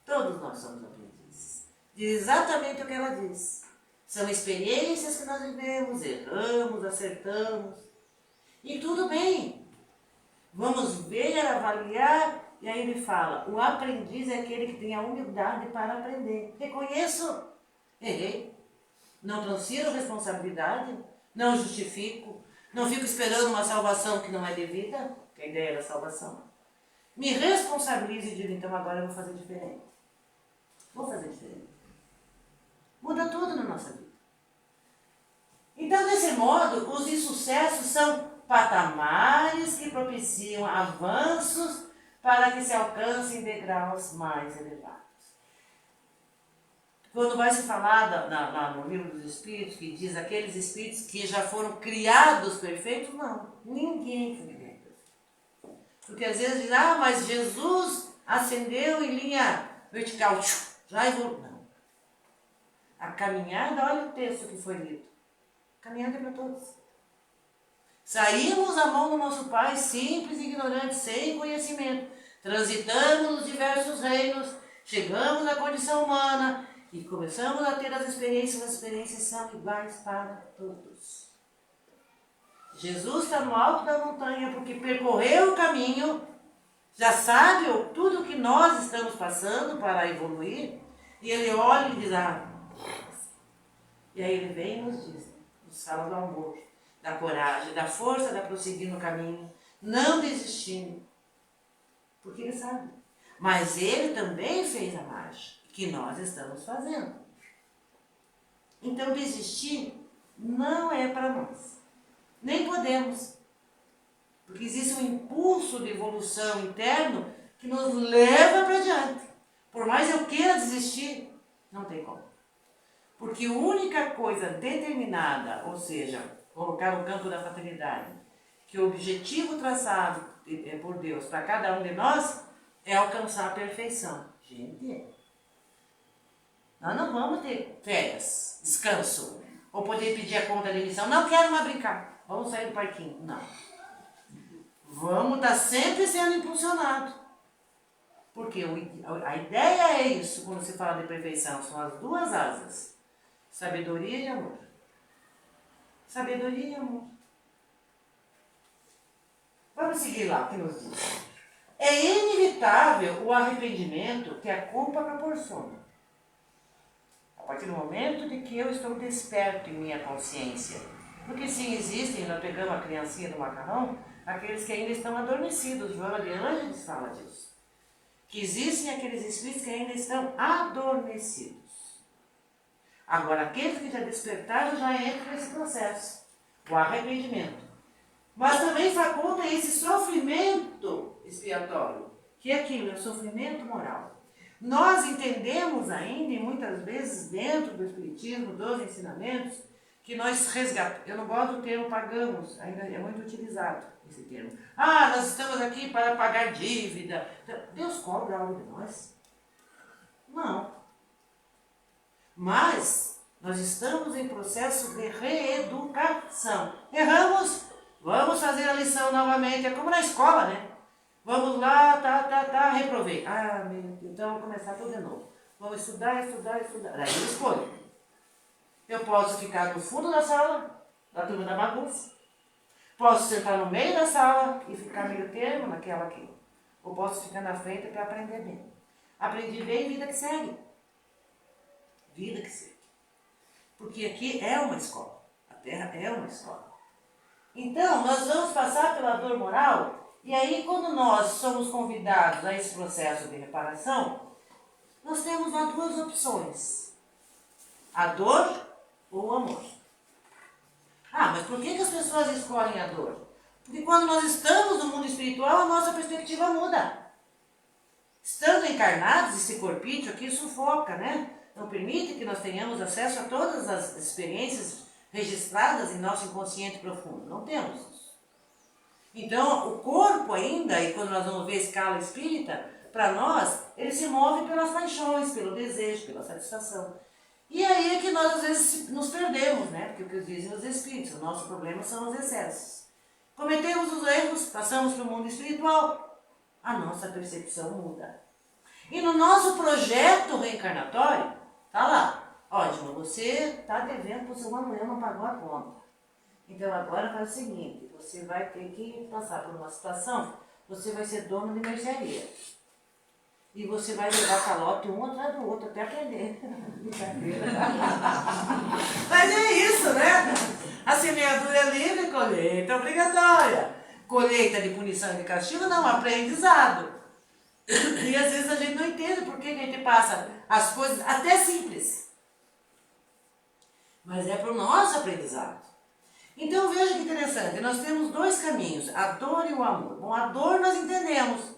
Todos nós somos aprendizes. Diz exatamente o que ela diz. São experiências que nós vivemos, erramos, acertamos. E tudo bem. Vamos ver, avaliar. E aí ele fala, o aprendiz é aquele que tem a humildade para aprender. Reconheço, errei. Não transfiro responsabilidade, não justifico. Não fico esperando uma salvação que não é devida, que a ideia da salvação. Me responsabilizo e digo, então agora eu vou fazer diferente. Vou fazer diferente. Muda tudo na nossa vida. Então, desse modo, os insucessos são patamares que propiciam avanços para que se alcancem degraus mais elevados. Quando vai se falar lá no livro dos Espíritos, que diz aqueles Espíritos que já foram criados perfeitos, não, ninguém foi criado perfeito. Porque às vezes diz, mas Jesus ascendeu em linha vertical, já evoluiu. Não. A caminhada, olha o texto que foi lido. Caminhada é para todos. Saímos a mão do nosso Pai, simples e ignorantes, sem conhecimento. Transitamos nos diversos reinos, chegamos à condição humana, e começamos a ter as experiências são iguais para todos. Jesus está no alto da montanha porque percorreu o caminho, já sabe tudo o que nós estamos passando para evoluir, e ele olha e diz, e aí ele vem e nos diz, nos fala do amor, da coragem, da força de prosseguir no caminho, não desistindo, porque ele sabe. Mas ele também fez a marcha que nós estamos fazendo. Então desistir não é para nós. Nem podemos. Porque existe um impulso de evolução interno que nos leva para diante. Por mais eu queira desistir, não tem como. Porque a única coisa determinada, ou seja, colocar no campo da fraternidade, que o objetivo traçado por Deus para cada um de nós é alcançar a perfeição. Gente, nós não vamos ter férias, descanso, ou poder pedir a conta de emissão. Não quero mais brincar, vamos sair do parquinho. Não. Vamos estar sempre sendo impulsionados. Porque a ideia é isso, quando se fala de perfeição, são as duas asas. Sabedoria e amor. Sabedoria e amor. Vamos seguir lá, o que nos diz. É inevitável o arrependimento que a culpa proporciona. A partir do momento de que eu estou desperto em minha consciência. Porque sim, existem, nós pegamos a criancinha do macarrão, aqueles que ainda estão adormecidos. Joana de Ângeles fala disso. Que existem aqueles espíritos que ainda estão adormecidos. Agora, aqueles que já despertaram já entram nesse processo, o arrependimento. Mas também faculta esse sofrimento expiatório, que é aquilo, é o sofrimento moral. Nós entendemos ainda, e muitas vezes dentro do Espiritismo, dos ensinamentos, que nós resgatamos. Eu não gosto do termo pagamos, ainda é muito utilizado esse termo. Nós estamos aqui para pagar dívida. Deus cobra algo de nós? Não. Mas nós estamos em processo de reeducação. Erramos, vamos fazer a lição novamente. É como na escola, né? Vamos lá, reprovei. Meu Deus, então vamos começar tudo de novo. Vamos estudar. Daí eu escolho. Eu posso ficar no fundo da sala, da turma da bagunça. Posso sentar no meio da sala e ficar meio termo naquela aqui. Ou posso ficar na frente para aprender bem. Aprendi bem, vida que segue. Vida que segue. Porque aqui é uma escola. A Terra é uma escola. Então, nós vamos passar pela dor moral. E aí, quando nós somos convidados a esse processo de reparação, nós temos lá duas opções. A dor ou o amor. Mas por que as pessoas escolhem a dor? Porque quando nós estamos no mundo espiritual, a nossa perspectiva muda. Estando encarnados, esse corpício aqui sufoca, né? Não permite que nós tenhamos acesso a todas as experiências registradas em nosso inconsciente profundo. Não temos isso. Então, o corpo ainda, e quando nós vamos ver a escala espírita, para nós, ele se move pelas paixões, pelo desejo, pela satisfação. E aí é que nós às vezes nos perdemos, né? Porque o que dizem os espíritos, o nosso problema são os excessos. Cometemos os erros, passamos para o mundo espiritual, a nossa percepção muda. E no nosso projeto reencarnatório, tá lá, ótimo, você está devendo para o seu Manuel, não pagou a conta. Então agora faz o seguinte, você vai ter que passar por uma situação, você vai ser dono de mercearia. E você vai levar calote um atrás do outro até aprender. Mas é isso, né? A semeadura é livre, colheita obrigatória. Colheita de punição e de castigo não, aprendizado. E às vezes a gente não entende por que a gente passa as coisas até simples. Mas é para o nosso aprendizado. Então veja que interessante, nós temos dois caminhos, a dor e o amor. Bom, a dor nós entendemos.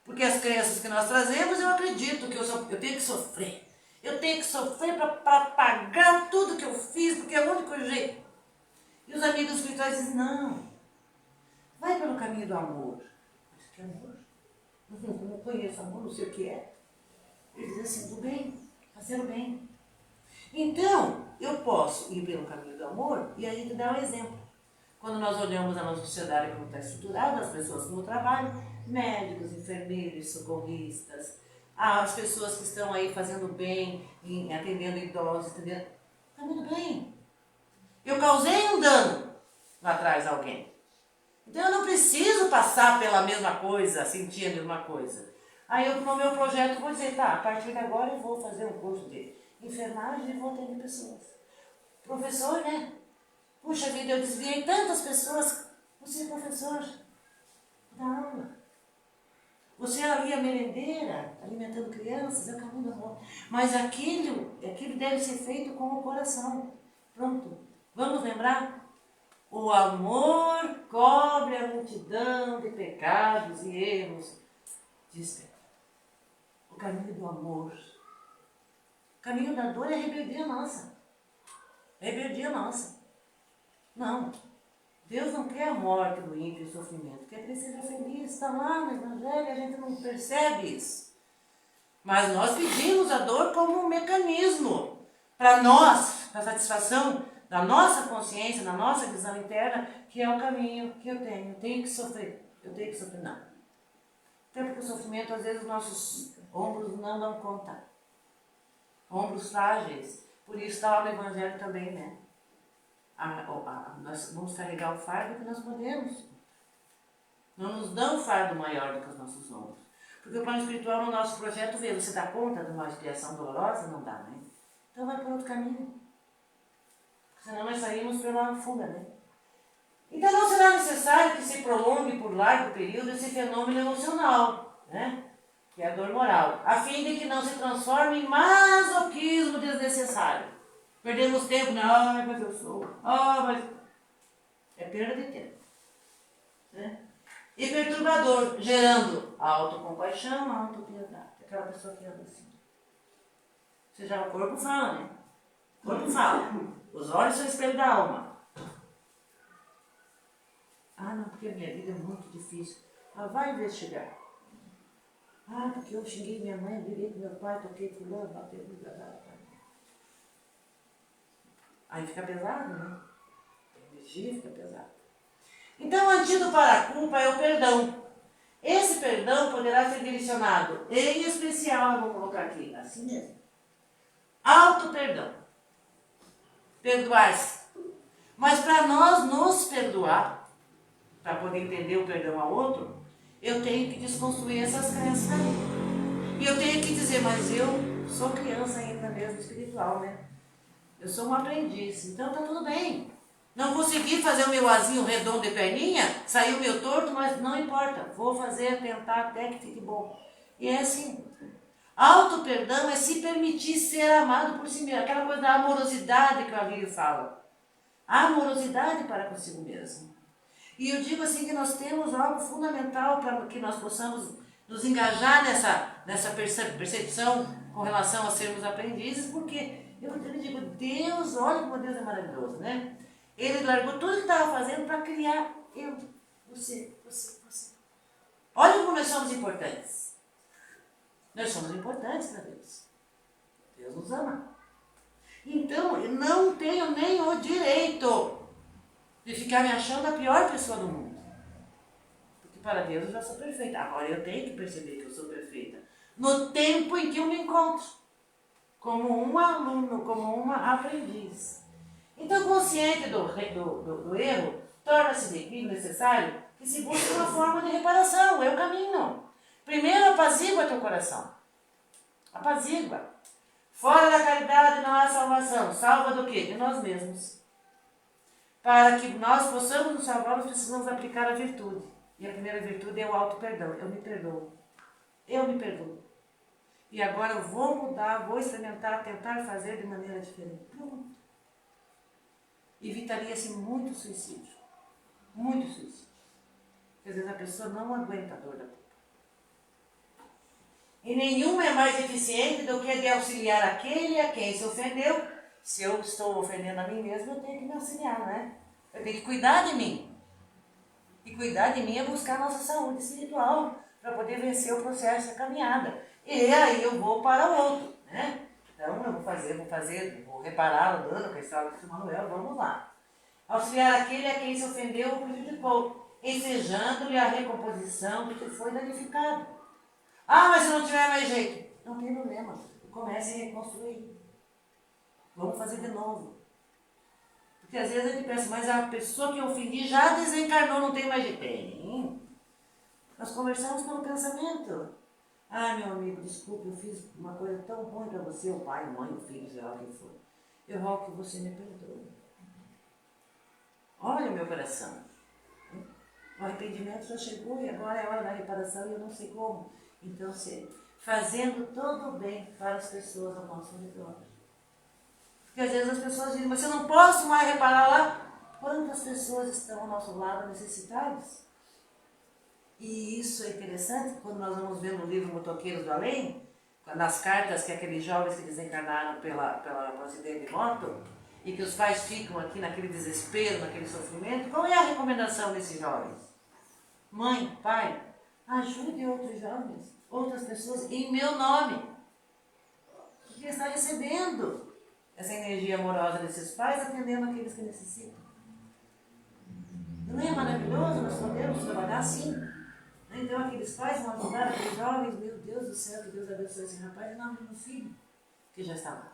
Porque as crenças que nós trazemos, eu acredito que eu tenho que sofrer. Eu tenho que sofrer para pagar tudo que eu fiz, porque é o único jeito. E os amigos espirituais dizem, não, vai pelo caminho do amor. Mas que amor? Eu não conheço amor, não sei o que é. Ele diz assim, do bem, fazer o bem. Então, eu posso ir pelo caminho do amor e a gente dá um exemplo. Quando nós olhamos a nossa sociedade como está estruturada, as pessoas no trabalho, médicos, enfermeiros, socorristas, as pessoas que estão aí fazendo bem, atendendo idosos, está muito bem. Eu causei um dano lá atrás a alguém. Então eu não preciso passar pela mesma coisa, sentir a mesma coisa. Aí eu, no meu projeto, vou dizer, a partir de agora eu vou fazer um curso de enfermagem e vou atender pessoas. Professor, né? Puxa vida, eu desviei tantas pessoas. Você é professor, dá aula. Você é ali a merendeira, alimentando crianças, é o caminho do amor. Mas aquilo deve ser feito com o coração. Pronto. Vamos lembrar? O amor cobre a multidão de pecados e erros, diz Pedro. O caminho do amor. O caminho da dor é rebeldia nossa. Rebeldia nossa. Não. Deus não quer a morte do ímpio e o sofrimento. Quer que ele seja feliz. Está lá no Evangelho, a gente não percebe isso. Mas nós pedimos a dor como um mecanismo para nós, para a satisfação da nossa consciência, da nossa visão interna, que é o caminho que eu tenho. Eu tenho que sofrer. Eu tenho que sofrer nada. Até porque o sofrimento, às vezes, os nossos ombros não dão conta. Ombros frágeis. Por isso está lá no Evangelho também, né? Nós vamos carregar o fardo que nós podemos. Não nos dão um fardo maior do que os nossos ombros. Porque o plano espiritual no nosso projeto vê, você dá conta de uma expiação dolorosa? Não dá, né? Então vai por outro caminho. Senão nós saímos pela fuga, né? Então não será necessário que se prolongue por largo período esse fenômeno emocional, né? Que é a dor moral, a fim de que não se transforme em masoquismo desnecessário. Perdemos tempo, não, mas eu sou, mas... É perda de tempo. Né? E perturbador, gerando autocompaixão, autopiedade. Aquela pessoa que anda assim. Ou seja, o corpo fala, né? O corpo fala. Os olhos são o espelho da alma. Não, porque a minha vida é muito difícil. Vai investigar. Porque eu xinguei minha mãe, briguei com meu pai, toquei fulano, bateu no lugar. Aí fica pesado, né? A energia fica pesada. Então, o antídoto para a culpa é o perdão. Esse perdão poderá ser direcionado, em especial, eu vou colocar aqui, assim mesmo. Auto-perdão. Perdoar-se. Mas para nós nos perdoar, para poder entender o perdão ao outro, eu tenho que desconstruir essas crenças aí. E eu tenho que dizer, mas eu sou criança ainda mesmo espiritual, né? Eu sou um aprendiz, então tá tudo bem. Não consegui fazer o meu azinho redondo de perninha, saiu meu torto, mas não importa. Vou fazer, tentar até que fique bom. E é assim. Auto-perdão é se permitir ser amado por si mesmo. Aquela coisa da amorosidade que o Alírio fala. A amorosidade para consigo mesmo. E eu digo assim que nós temos algo fundamental para que nós possamos nos engajar nessa percepção com relação a sermos aprendizes, porque eu digo, Deus, olha como Deus é maravilhoso, né? Ele largou tudo que estava fazendo para criar eu, você. Olha como nós somos importantes. Nós somos importantes para Deus. Deus nos ama. Então, eu não tenho nem o direito de ficar me achando a pior pessoa do mundo. Porque para Deus eu já sou perfeita. Agora eu tenho que perceber que eu sou perfeita no tempo em que eu me encontro. Como um aluno, como uma aprendiz. Então, consciente do erro, torna-se de equilíbrio necessário que se busque uma forma de reparação, é o caminho. Primeiro, apazigua teu coração. Apazigua. Fora da caridade não há salvação. Salva do quê? De nós mesmos. Para que nós possamos nos salvar, nós precisamos aplicar a virtude. E a primeira virtude é o auto-perdão. Eu me perdoo. Eu me perdoo. E agora eu vou mudar, vou experimentar, tentar fazer de maneira diferente. Pronto. Evitaria-se muito suicídio. Muito suicídio. Porque às vezes a pessoa não aguenta a dor da culpa. E nenhuma é mais eficiente do que de auxiliar aquele a quem se ofendeu. Se eu estou ofendendo a mim mesmo, eu tenho que me auxiliar, não é? Eu tenho que cuidar de mim. E cuidar de mim é buscar a nossa saúde espiritual para poder vencer o processo, a caminhada. E aí eu vou para o outro, né? Então eu vou reparar o dano que estava com o Manuel, vamos lá. Auxiliar aquele a quem se ofendeu ou prejudicou, ensejando-lhe a recomposição do que foi danificado. Mas se não tiver mais jeito, não tem problema, comece a reconstruir. Vamos fazer de novo. Porque às vezes a gente pensa, mas a pessoa que eu ofendi já desencarnou, não tem mais jeito. Tem. Nós conversamos pelo pensamento. Meu amigo, desculpe, eu fiz uma coisa tão ruim para você, o pai, a mãe, o filho, sei lá quem for. Eu rogo que você me perdoe. Olha o meu coração. O arrependimento já chegou e agora é a hora da reparação e eu não sei como. Então, fazendo todo o bem para as pessoas ao nosso redor. Porque às vezes as pessoas dizem, mas eu não posso mais reparar lá. Quantas pessoas estão ao nosso lado necessitadas? E isso é interessante quando nós vamos ver no livro Motoqueiros do Além, nas cartas que aqueles jovens que desencarnaram pelo acidente de moto, e que os pais ficam aqui naquele desespero, naquele sofrimento. Qual é a recomendação desses jovens? Mãe, pai, ajude outros jovens, outras pessoas em meu nome. Porque está recebendo essa energia amorosa desses pais, atendendo aqueles que necessitam. Não é maravilhoso? Nós podemos trabalhar assim. Então aqueles pais vão ajudar aqueles jovens. Meu Deus do céu, que Deus abençoe esse rapaz em nome do meu filho, que já está lá.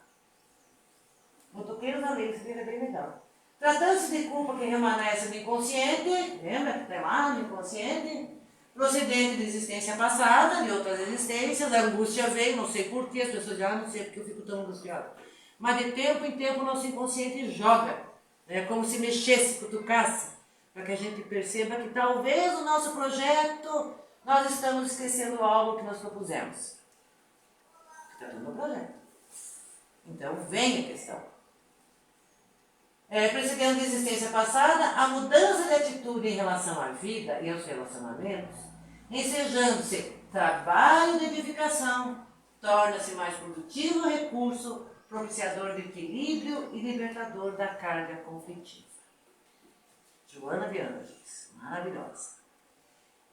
Motoqueiros da lei, isso é bem legal. Tratando-se de culpa que remanesce no inconsciente, lembra que está lá no inconsciente, procedente de existência passada, de outras existências, a angústia veio, não sei porquê, as pessoas dizem, não sei porque eu fico tão angustiada. Mas de tempo em tempo o nosso inconsciente joga, é como se mexesse, cutucasse, para que a gente perceba que talvez o nosso projeto, nós estamos esquecendo algo que nós propusemos. Está tudo no projeto. Então vem a questão. Precedendo de existência passada, a mudança de atitude em relação à vida e aos relacionamentos, ensejando-se trabalho de edificação, torna-se mais produtivo o recurso, propiciador de equilíbrio e libertador da carga conflitiva. Joana de Anjos, maravilhosa.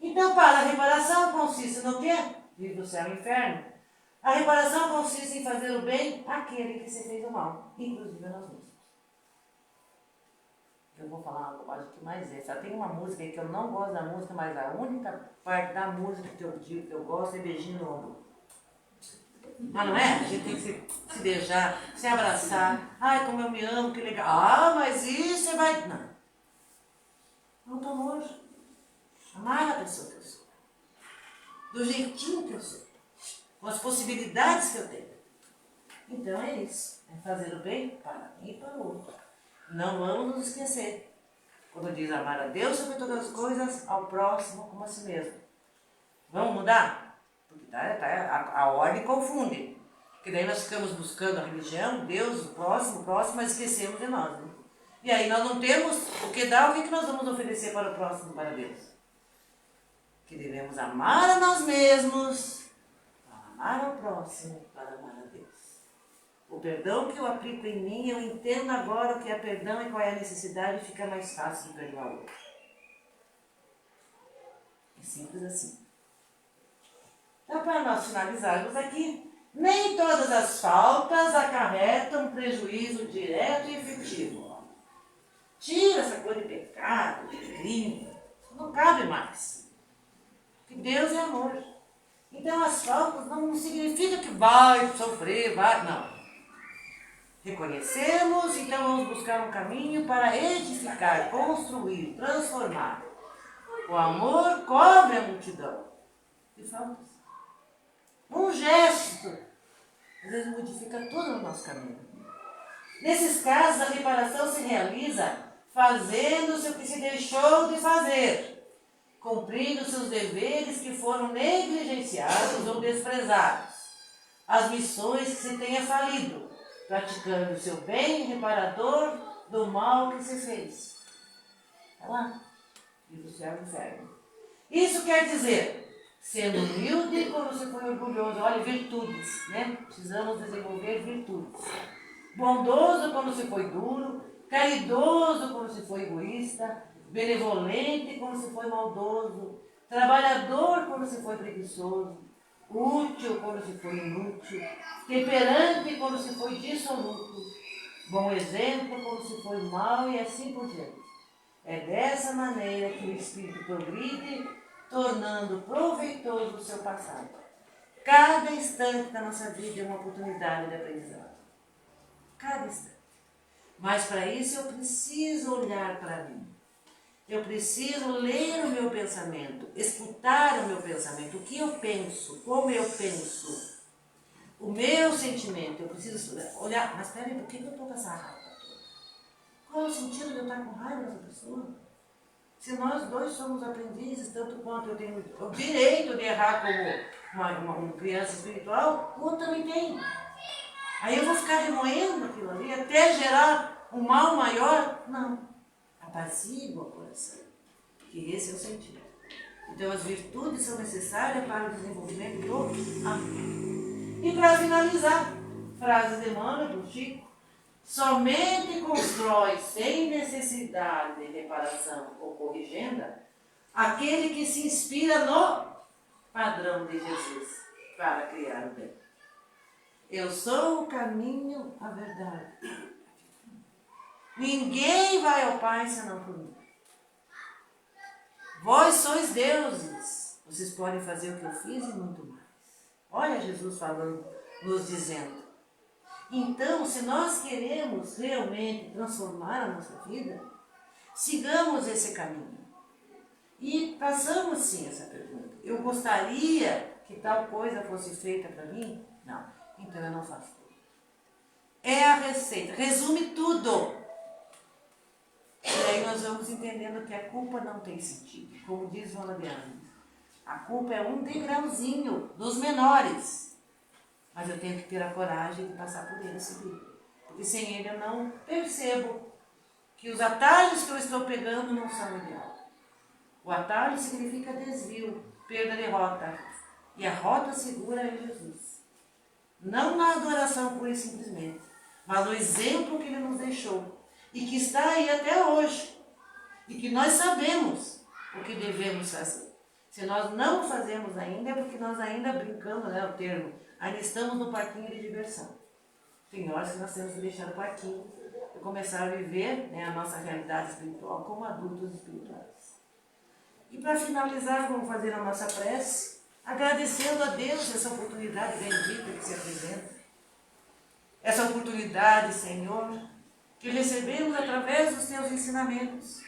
Então, para a reparação consiste no quê? Vive do céu ao inferno. A reparação consiste em fazer o bem àquele que se fez o mal, inclusive a nós mesmos. Eu vou falar uma bobagem aqui, mas essa. Tem uma música aí que eu não gosto da música, mas a única parte da música que eu digo que eu gosto é beijinho no ombro. Ah, não é? A gente tem que se beijar, se abraçar. Ai, como eu me amo, que legal. Ah, mas isso você vai... Não. Não tô nojo. Amar a pessoa que eu sou. Do jeitinho que eu sou. Com as possibilidades que eu tenho. Então é isso. É fazer o bem para mim e para o outro. Não vamos nos esquecer. Quando diz amar a Deus sobre todas as coisas, ao próximo como a si mesmo. Vamos mudar? Porque a ordem confunde. Porque daí nós ficamos buscando a religião, Deus, o próximo, mas esquecemos de nós. Né? E aí nós não temos o que dar, o que nós vamos oferecer para o próximo, para Deus? Que devemos amar a nós mesmos, para amar ao próximo, para amar a Deus. O perdão que eu aplico em mim, eu entendo agora o que é perdão e qual é a necessidade, fica mais fácil de perdoar o outro. É simples assim. Então, para nós finalizarmos aqui, nem todas as faltas acarretam prejuízo direto e efetivo. Tira essa coisa de pecado, de crime, isso não cabe mais. Porque Deus é amor. Então as faltas não significa que vai sofrer, vai, não. Reconhecemos, então vamos buscar um caminho para edificar, construir, transformar. O amor cobre a multidão de faltas. Um gesto, às vezes modifica todo o nosso caminho. Nesses casos, a reparação se realiza fazendo-se o que se deixou de fazer, cumprindo seus deveres que foram negligenciados ou desprezados, as missões que se tenha falido, praticando o seu bem reparador do mal que se fez. Está lá, e do céu ao inferno. Isso quer dizer, sendo humilde quando você foi orgulhoso. Olha, virtudes, né? Precisamos desenvolver virtudes. Bondoso quando você foi duro, caridoso quando você foi egoísta, benevolente quando você foi maldoso, trabalhador quando você foi preguiçoso, útil quando você foi inútil, temperante quando você foi dissoluto, bom exemplo quando você foi mau e assim por diante. É dessa maneira que o Espírito progride, tornando proveitoso o seu passado. Cada instante da nossa vida é uma oportunidade de aprendizado. Cada instante. Mas para isso eu preciso olhar para mim. Eu preciso ler o meu pensamento, escutar o meu pensamento, o que eu penso, como eu penso, o meu sentimento. Eu preciso olhar, mas peraí, por que eu estou com essa raiva toda? Qual é o sentido de eu estar com raiva dessa pessoa? Se nós dois somos aprendizes, tanto quanto eu tenho o direito de errar como uma criança espiritual, o outro também tem. Aí eu vou ficar remoendo aquilo ali até gerar um mal maior? Não. apazigua o coração. Que esse é o sentido. Então as virtudes são necessárias para o desenvolvimento do amor. E para finalizar, frase de Emmanuel do Chico: somente constrói sem necessidade de reparação ou corrigenda aquele que se inspira no padrão de Jesus para criar o bem. Eu sou o caminho, a verdade. Ninguém vai ao Pai senão por mim. Vós sois deuses. Vocês podem fazer o que eu fiz e muito mais. Olha Jesus falando, nos dizendo. Então, se nós queremos realmente transformar a nossa vida, sigamos esse caminho. E passamos sim essa pergunta. Eu gostaria que tal coisa fosse feita para mim? Não. Então eu não faço tudo. É a receita. Resume tudo. E aí nós vamos entendendo que a culpa não tem sentido. Como diz Joana de Ângeles, a culpa é um degrauzinho dos menores. Mas eu tenho que ter a coragem de passar por ele e subir. Porque sem ele eu não percebo que os atalhos que eu estou pegando não são ideal. O atalho significa desvio, perda de rota. E a rota segura é Jesus. Não na adoração pura e simplesmente, mas no exemplo que ele nos deixou. E que está aí até hoje. E que nós sabemos o que devemos fazer. Se nós não fazemos ainda, é porque nós ainda brincamos, né, o termo, ainda estamos no parquinho de diversão. Tem horas que nós temos que deixar o parquinho e começar a viver, né, a nossa realidade espiritual como adultos espirituais. E para finalizar, vamos fazer a nossa prece, agradecendo a Deus essa oportunidade bendita que se apresenta. Essa oportunidade, Senhor, que recebemos através dos teus ensinamentos,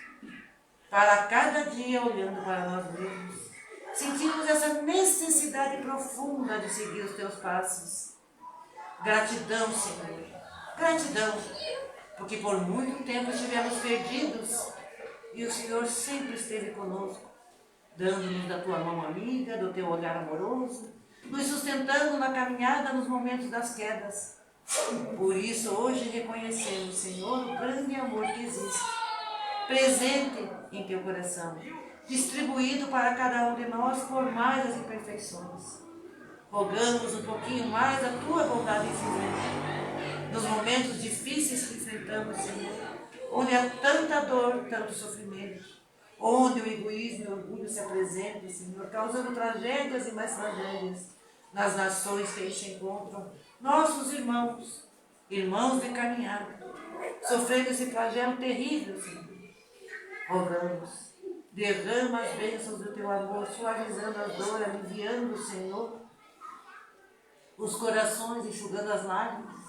para cada dia olhando para nós mesmos, sentimos essa necessidade profunda de seguir os teus passos. Gratidão, Senhor, gratidão, porque por muito tempo estivemos perdidos e o Senhor sempre esteve conosco, dando-nos da tua mão amiga, do teu olhar amoroso, nos sustentando na caminhada nos momentos das quedas. Por isso hoje reconhecemos, Senhor, o grande amor que existe, presente em teu coração, distribuído para cada um de nós por mais as imperfeições. Rogamos um pouquinho mais a tua bondade infinita, nos momentos difíceis que enfrentamos, Senhor, onde há tanta dor, tanto sofrimento, onde o egoísmo e o orgulho se apresentam, Senhor, causando tragédias e mais tragédias nas nações que aí se encontram, nossos irmãos, irmãos de caminhada, sofrendo esse flagelo terrível, Senhor. Rogamos, derrama as bênçãos do teu amor, suavizando as dores, aliviando, Senhor, os corações, enxugando as lágrimas,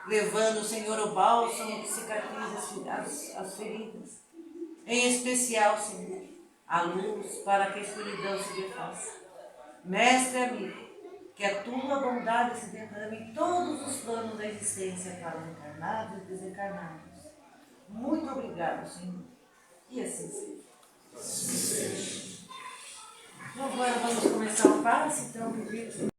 levando, Senhor, o bálsamo que cicatriza as feridas. Em especial, Senhor, a luz para que a escuridão se desfaça. Mestre amigo, que a tua bondade se derrame em todos os planos da existência para os encarnados e desencarnados. Muito obrigado, Senhor. E assim seja. Assim seja. Então agora vamos começar o passe, então, pedir.